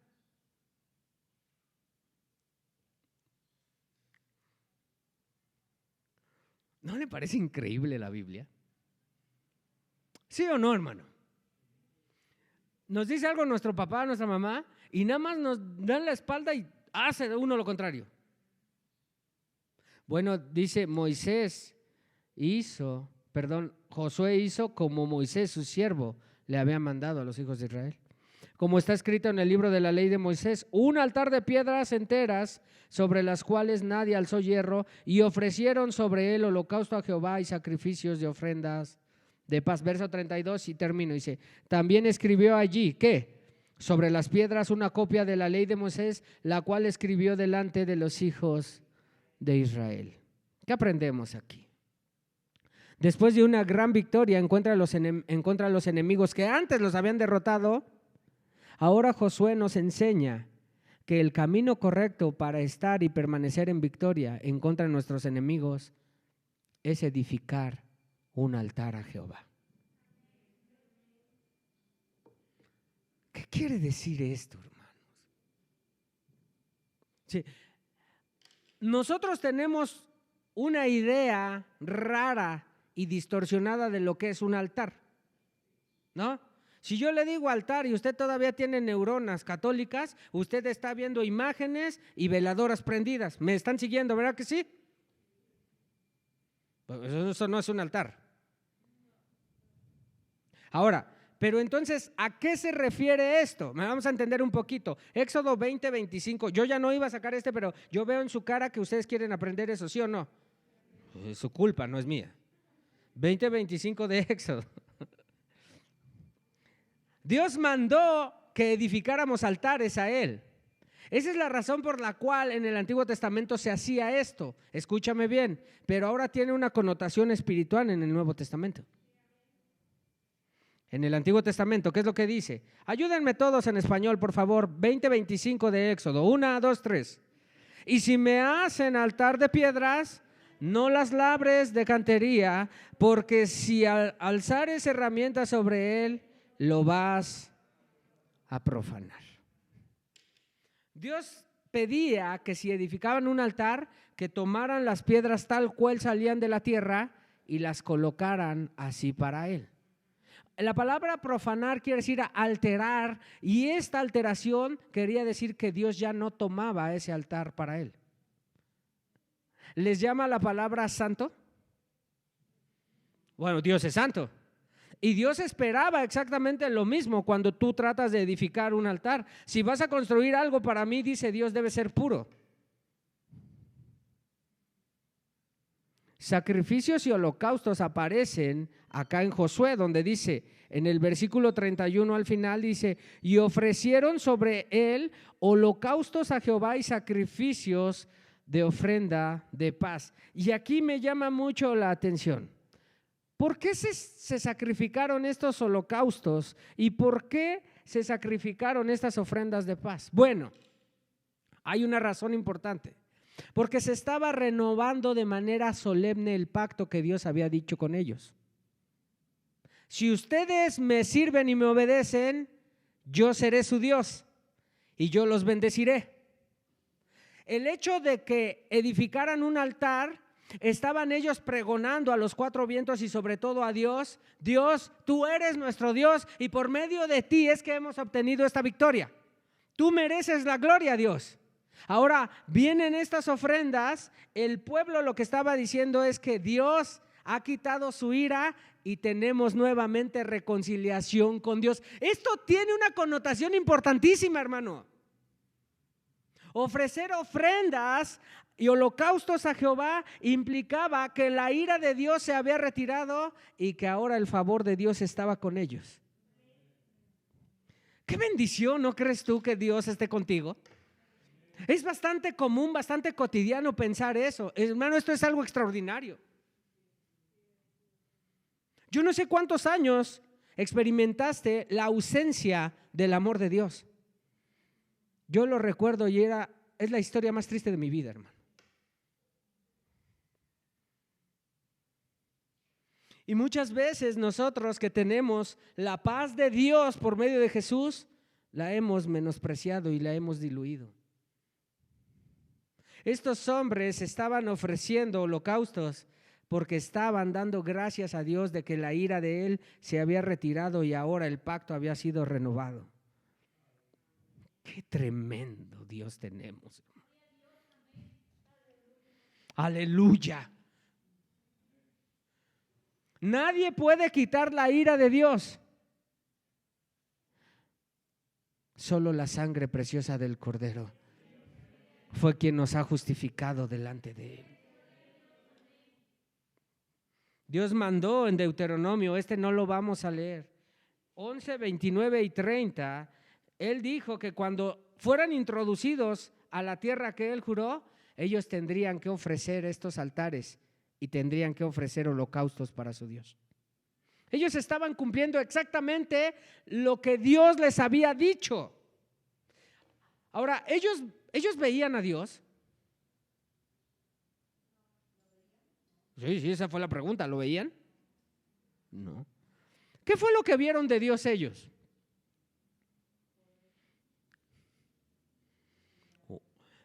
¿No le parece increíble la Biblia? ¿Sí o no, hermano? Nos dice algo nuestro papá, nuestra mamá, y nada más nos dan la espalda y hace uno lo contrario. Bueno, dice Josué hizo como Moisés, su siervo, le había mandado a los hijos de Israel. Como está escrito en el libro de la ley de Moisés, un altar de piedras enteras sobre las cuales nadie alzó hierro, y ofrecieron sobre él holocausto a Jehová y sacrificios de ofrendas de paz. Verso 32 y termino, dice, también escribió allí, ¿qué? Sobre las piedras una copia de la ley de Moisés, la cual escribió delante de los hijos de Israel. ¿Qué aprendemos aquí? Después de una gran victoria en contra de los enemigos que antes los habían derrotado, ahora Josué nos enseña que el camino correcto para estar y permanecer en victoria en contra de nuestros enemigos es edificar un altar a Jehová. ¿Qué quiere decir esto, hermanos? Sí. Nosotros tenemos una idea rara y distorsionada de lo que es un altar, ¿no? Si yo le digo altar y usted todavía tiene neuronas católicas, usted está viendo imágenes y veladoras prendidas. ¿Me están siguiendo, verdad que sí? Pues eso no es un altar. Ahora, pero entonces, ¿a qué se refiere esto? Me vamos a entender un poquito. Éxodo 20, 25. Yo ya no iba a sacar pero yo veo en su cara que ustedes quieren aprender eso, ¿sí o no? Es su culpa, no es mía. 20, 25 de Éxodo. Dios mandó que edificáramos altares a Él. Esa es la razón por la cual en el Antiguo Testamento se hacía esto. Escúchame bien, pero ahora tiene una connotación espiritual en el Nuevo Testamento. En el Antiguo Testamento, ¿qué es lo que dice? Ayúdenme todos en español, por favor. 20:25 de Éxodo. 1, 2, 3. Y si me hacen altar de piedras, no las labres de cantería, porque si alzares herramientas sobre él, lo vas a profanar. Dios pedía que si edificaban un altar, que tomaran las piedras tal cual salían de la tierra y las colocaran así para él. La palabra profanar quiere decir alterar, y esta alteración quería decir que Dios ya no tomaba ese altar para él. ¿Les llama la palabra santo? Bueno, Dios es santo. Y Dios esperaba exactamente lo mismo cuando tú tratas de edificar un altar. Si vas a construir algo para mí, dice Dios, debe ser puro. Sacrificios y holocaustos aparecen acá en Josué, donde dice, en el versículo 31 al final dice, y ofrecieron sobre él holocaustos a Jehová y sacrificios de ofrenda de paz. Y aquí me llama mucho la atención. ¿Por qué se sacrificaron estos holocaustos y por qué se sacrificaron estas ofrendas de paz? Bueno, hay una razón importante. Porque se estaba renovando de manera solemne el pacto que Dios había dicho con ellos. Si ustedes me sirven y me obedecen, yo seré su Dios y yo los bendeciré. El hecho de que edificaran un altar, estaban ellos pregonando a los cuatro vientos y sobre todo a Dios: Dios, tú eres nuestro Dios y por medio de ti es que hemos obtenido esta victoria. Tú mereces la gloria, Dios. Ahora vienen estas ofrendas, el pueblo lo que estaba diciendo es que Dios ha quitado su ira y tenemos nuevamente reconciliación con Dios. Esto tiene una connotación importantísima, hermano. Ofrecer ofrendas y holocaustos a Jehová implicaba que la ira de Dios se había retirado y que ahora el favor de Dios estaba con ellos. Qué bendición, ¿no crees tú que Dios esté contigo? Es bastante común, bastante cotidiano pensar eso. Hermano, esto es algo extraordinario. Yo no sé cuántos años experimentaste la ausencia del amor de Dios. Yo lo recuerdo y es la historia más triste de mi vida, hermano. Y muchas veces nosotros que tenemos la paz de Dios por medio de Jesús, la hemos menospreciado y la hemos diluido. Estos hombres estaban ofreciendo holocaustos porque estaban dando gracias a Dios de que la ira de Él se había retirado y ahora el pacto había sido renovado. Qué tremendo Dios tenemos. Aleluya. Nadie puede quitar la ira de Dios. Solo la sangre preciosa del Cordero fue quien nos ha justificado delante de Él. Dios mandó en Deuteronomio, no lo vamos a leer, 11, 29 y 30, Él dijo que cuando fueran introducidos a la tierra que Él juró, ellos tendrían que ofrecer estos altares y tendrían que ofrecer holocaustos para su Dios. Ellos estaban cumpliendo exactamente lo que Dios les había dicho. Ahora, ellos veían a Dios. Sí, esa fue la pregunta. ¿Lo veían? No. ¿Qué fue lo que vieron de Dios ellos?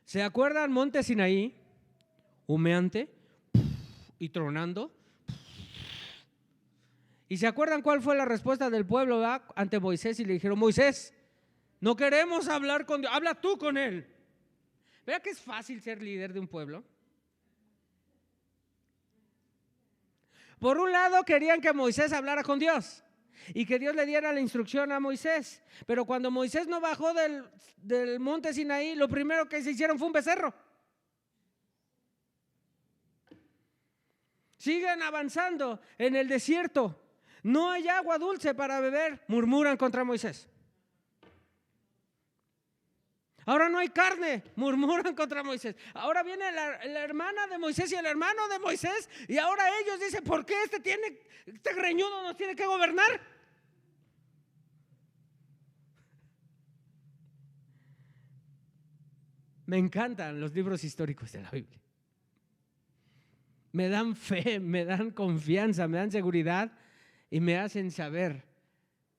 ¿Se acuerdan monte Sinaí? Humeante y tronando. ¿Y se acuerdan cuál fue la respuesta del pueblo ante Moisés? Y le dijeron: Moisés, no queremos hablar con Dios, habla tú con Él. ¿Vea que es fácil ser líder de un pueblo? Por un lado querían que Moisés hablara con Dios y que Dios le diera la instrucción a Moisés. Pero cuando Moisés no bajó del monte Sinaí, lo primero que se hicieron fue un becerro. Siguen avanzando en el desierto. No hay agua dulce para beber, murmuran contra Moisés. Ahora no hay carne, murmuran contra Moisés. Ahora viene la hermana de Moisés y el hermano de Moisés, y ahora ellos dicen: ¿por qué este greñudo nos tiene que gobernar? Me encantan los libros históricos de la Biblia. Me dan fe, me dan confianza, me dan seguridad y me hacen saber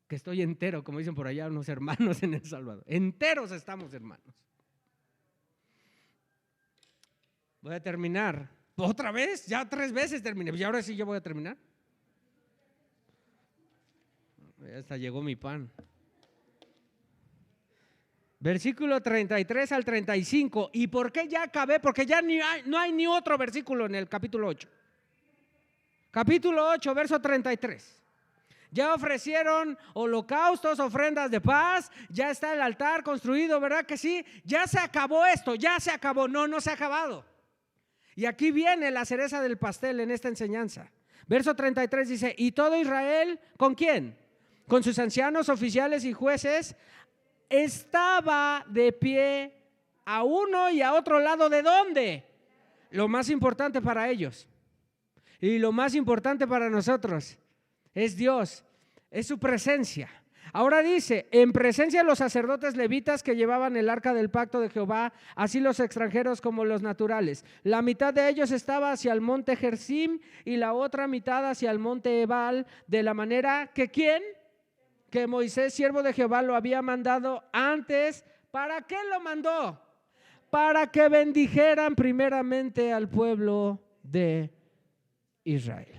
que estoy entero, como dicen por allá unos hermanos en El Salvador. Enteros estamos, hermanos. Voy a terminar. ¿Otra vez? Ya 3 veces terminé. Y ahora sí yo voy a terminar. Ya hasta llegó mi pan. Versículo 33 al 35. ¿Y por qué ya acabé? Porque ya no hay ni otro versículo en el capítulo 8. Capítulo 8, verso 33. Ya ofrecieron holocaustos, ofrendas de paz, ya está el altar construido, ¿verdad que sí? Ya se acabó esto, ya se acabó. No se ha acabado. Y aquí viene la cereza del pastel en esta enseñanza. Verso 33 dice: ¿y todo Israel con quién? Con sus ancianos, oficiales y jueces, estaba de pie a uno y a otro lado. ¿De dónde? Lo más importante para ellos y lo más importante para nosotros es Dios, es su presencia. Ahora dice: en presencia de los sacerdotes levitas que llevaban el arca del pacto de Jehová, así los extranjeros como los naturales. La mitad de ellos estaba hacia el monte Gerizim y la otra mitad hacia el monte Ebal, de la manera que ¿quién? Que Moisés, siervo de Jehová, lo había mandado antes. ¿Para qué lo mandó? Para que bendijeran primeramente al pueblo de Israel.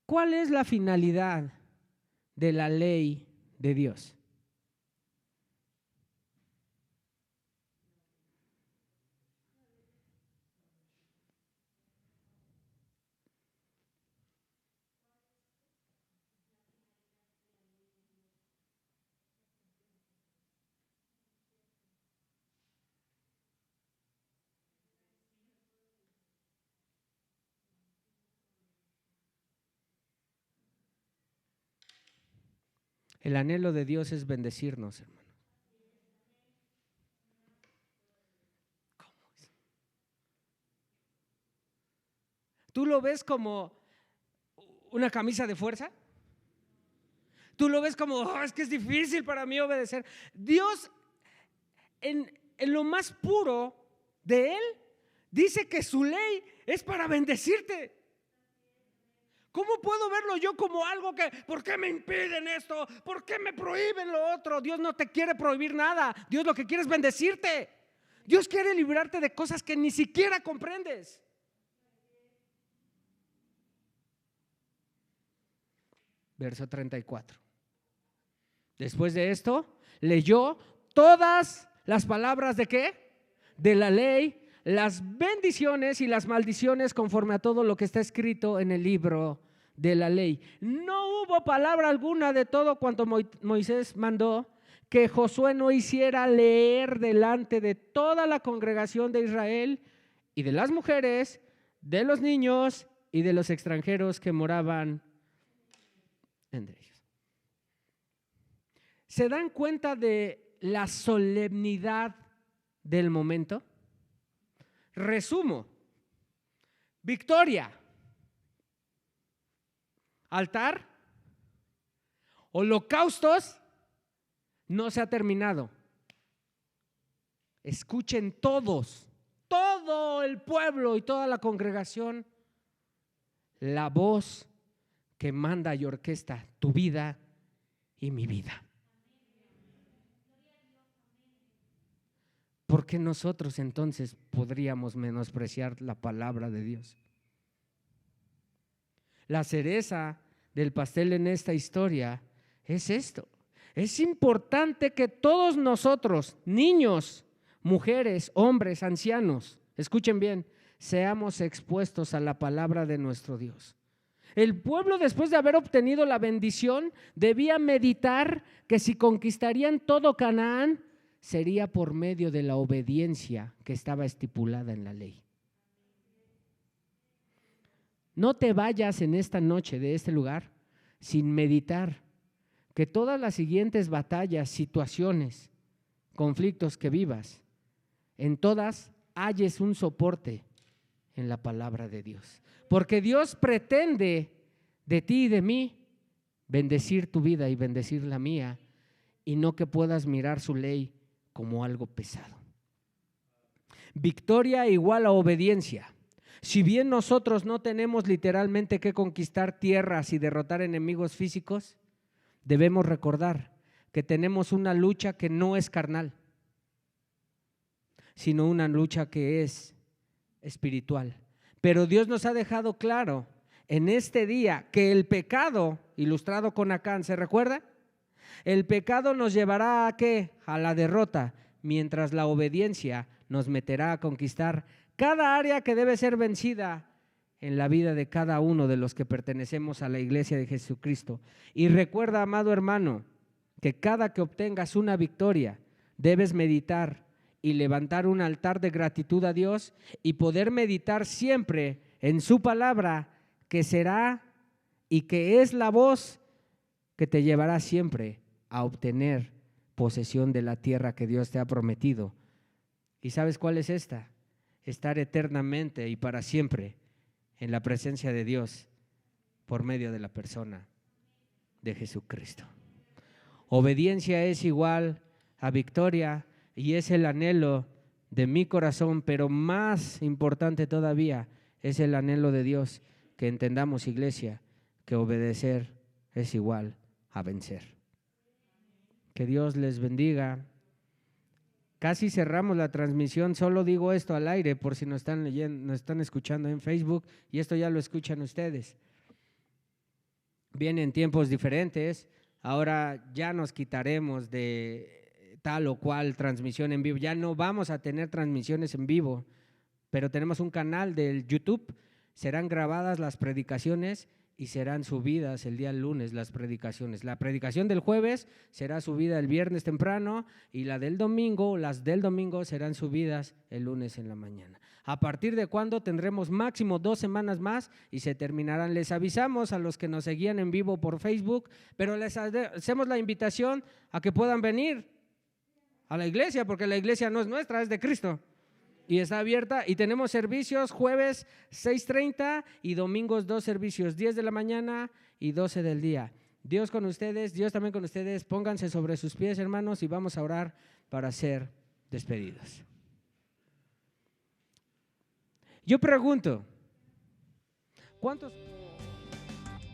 ¿Cuál es la finalidad de la ley de Dios? El anhelo de Dios es bendecirnos, hermano. ¿Cómo es? ¿Tú lo ves como una camisa de fuerza? ¿Tú lo ves como, es que es difícil para mí obedecer? Dios, en lo más puro de Él, dice que su ley es para bendecirte. ¿Cómo puedo verlo yo como algo que, ¿por qué me impiden esto? ¿Por qué me prohíben lo otro? Dios no te quiere prohibir nada. Dios lo que quiere es bendecirte. Dios quiere librarte de cosas que ni siquiera comprendes. Verso 34. Después de esto, leyó todas las palabras ¿de qué? De la ley, las bendiciones y las maldiciones conforme a todo lo que está escrito en el libro de la ley. No hubo palabra alguna de todo cuanto Moisés mandó que Josué no hiciera leer delante de toda la congregación de Israel y de las mujeres, de los niños y de los extranjeros que moraban entre ellos. ¿Se dan cuenta de la solemnidad del momento? Resumo: victoria, altar, holocaustos, no se ha terminado. Escuchen todos, todo el pueblo y toda la congregación, la voz que manda y orquesta tu vida y mi vida. ¿Por qué nosotros entonces podríamos menospreciar la palabra de Dios? La cereza del pastel en esta historia es esto. Es importante que todos nosotros, niños, mujeres, hombres, ancianos, escuchen bien, seamos expuestos a la palabra de nuestro Dios. El pueblo, después de haber obtenido la bendición, debía meditar que si conquistarían todo Canaán, sería por medio de la obediencia que estaba estipulada en la ley. No te vayas en esta noche de este lugar sin meditar que todas las siguientes batallas, situaciones, conflictos que vivas, en todas halles un soporte en la palabra de Dios. Porque Dios pretende de ti y de mí bendecir tu vida y bendecir la mía, y no que puedas mirar su ley como algo pesado. Victoria igual a obediencia. Si bien nosotros no tenemos literalmente que conquistar tierras y derrotar enemigos físicos, debemos recordar que tenemos una lucha que no es carnal, sino una lucha que es espiritual. Pero Dios nos ha dejado claro en este día que el pecado, ilustrado con Acán, ¿se recuerda? El pecado nos llevará ¿a qué? A la derrota, mientras la obediencia nos meterá a conquistar cada área que debe ser vencida en la vida de cada uno de los que pertenecemos a la iglesia de Jesucristo. Y recuerda, amado hermano, que cada que obtengas una victoria, debes meditar y levantar un altar de gratitud a Dios y poder meditar siempre en su palabra, que será y que es la voz que te llevará siempre a obtener posesión de la tierra que Dios te ha prometido. ¿Y sabes cuál es esta? Estar eternamente y para siempre en la presencia de Dios por medio de la persona de Jesucristo. Obediencia es igual a victoria y es el anhelo de mi corazón, pero más importante todavía es el anhelo de Dios, que entendamos, iglesia, que obedecer es igual a vencer. Que Dios les bendiga. Casi cerramos la transmisión, solo digo esto al aire por si nos están leyendo, nos están escuchando en Facebook, y esto ya lo escuchan ustedes. Vienen tiempos diferentes, ahora ya nos quitaremos de tal o cual transmisión en vivo, ya no vamos a tener transmisiones en vivo, pero tenemos un canal del YouTube, serán grabadas las predicaciones y serán subidas el día lunes las predicaciones. La predicación del jueves será subida el viernes temprano y las del domingo serán subidas el lunes en la mañana. ¿A partir de cuándo? Tendremos máximo 2 semanas más y se terminarán. Les avisamos a los que nos seguían en vivo por Facebook, pero les hacemos la invitación a que puedan venir a la iglesia, porque la iglesia no es nuestra, es de Cristo. Y está abierta y tenemos servicios jueves 6:30 y domingos 2 servicios, 10 de la mañana y 12 del día. Dios con ustedes, Dios también con ustedes. Pónganse sobre sus pies, hermanos, y vamos a orar para ser despedidos. Yo pregunto, ¿cuántos?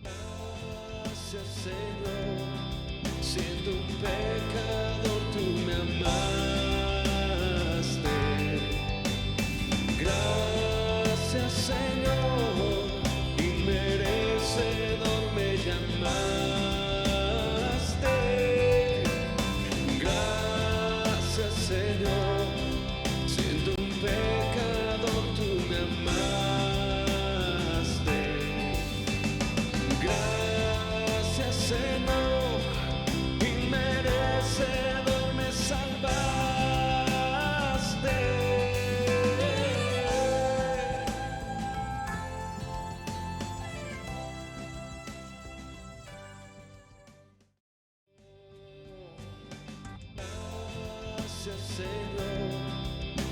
Gracias, Señor, siendo un pecador tú me amaste. Gracias, Señor, inmerecedor me llamaste. Gracias, Señor, siendo un pecador tú me amaste. Gracias, Señor, inmerecedor me salvaste. Gracias, Señor,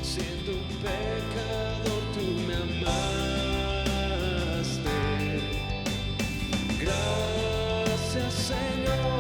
siendo un pecador tú me amaste. Gracias, Señor,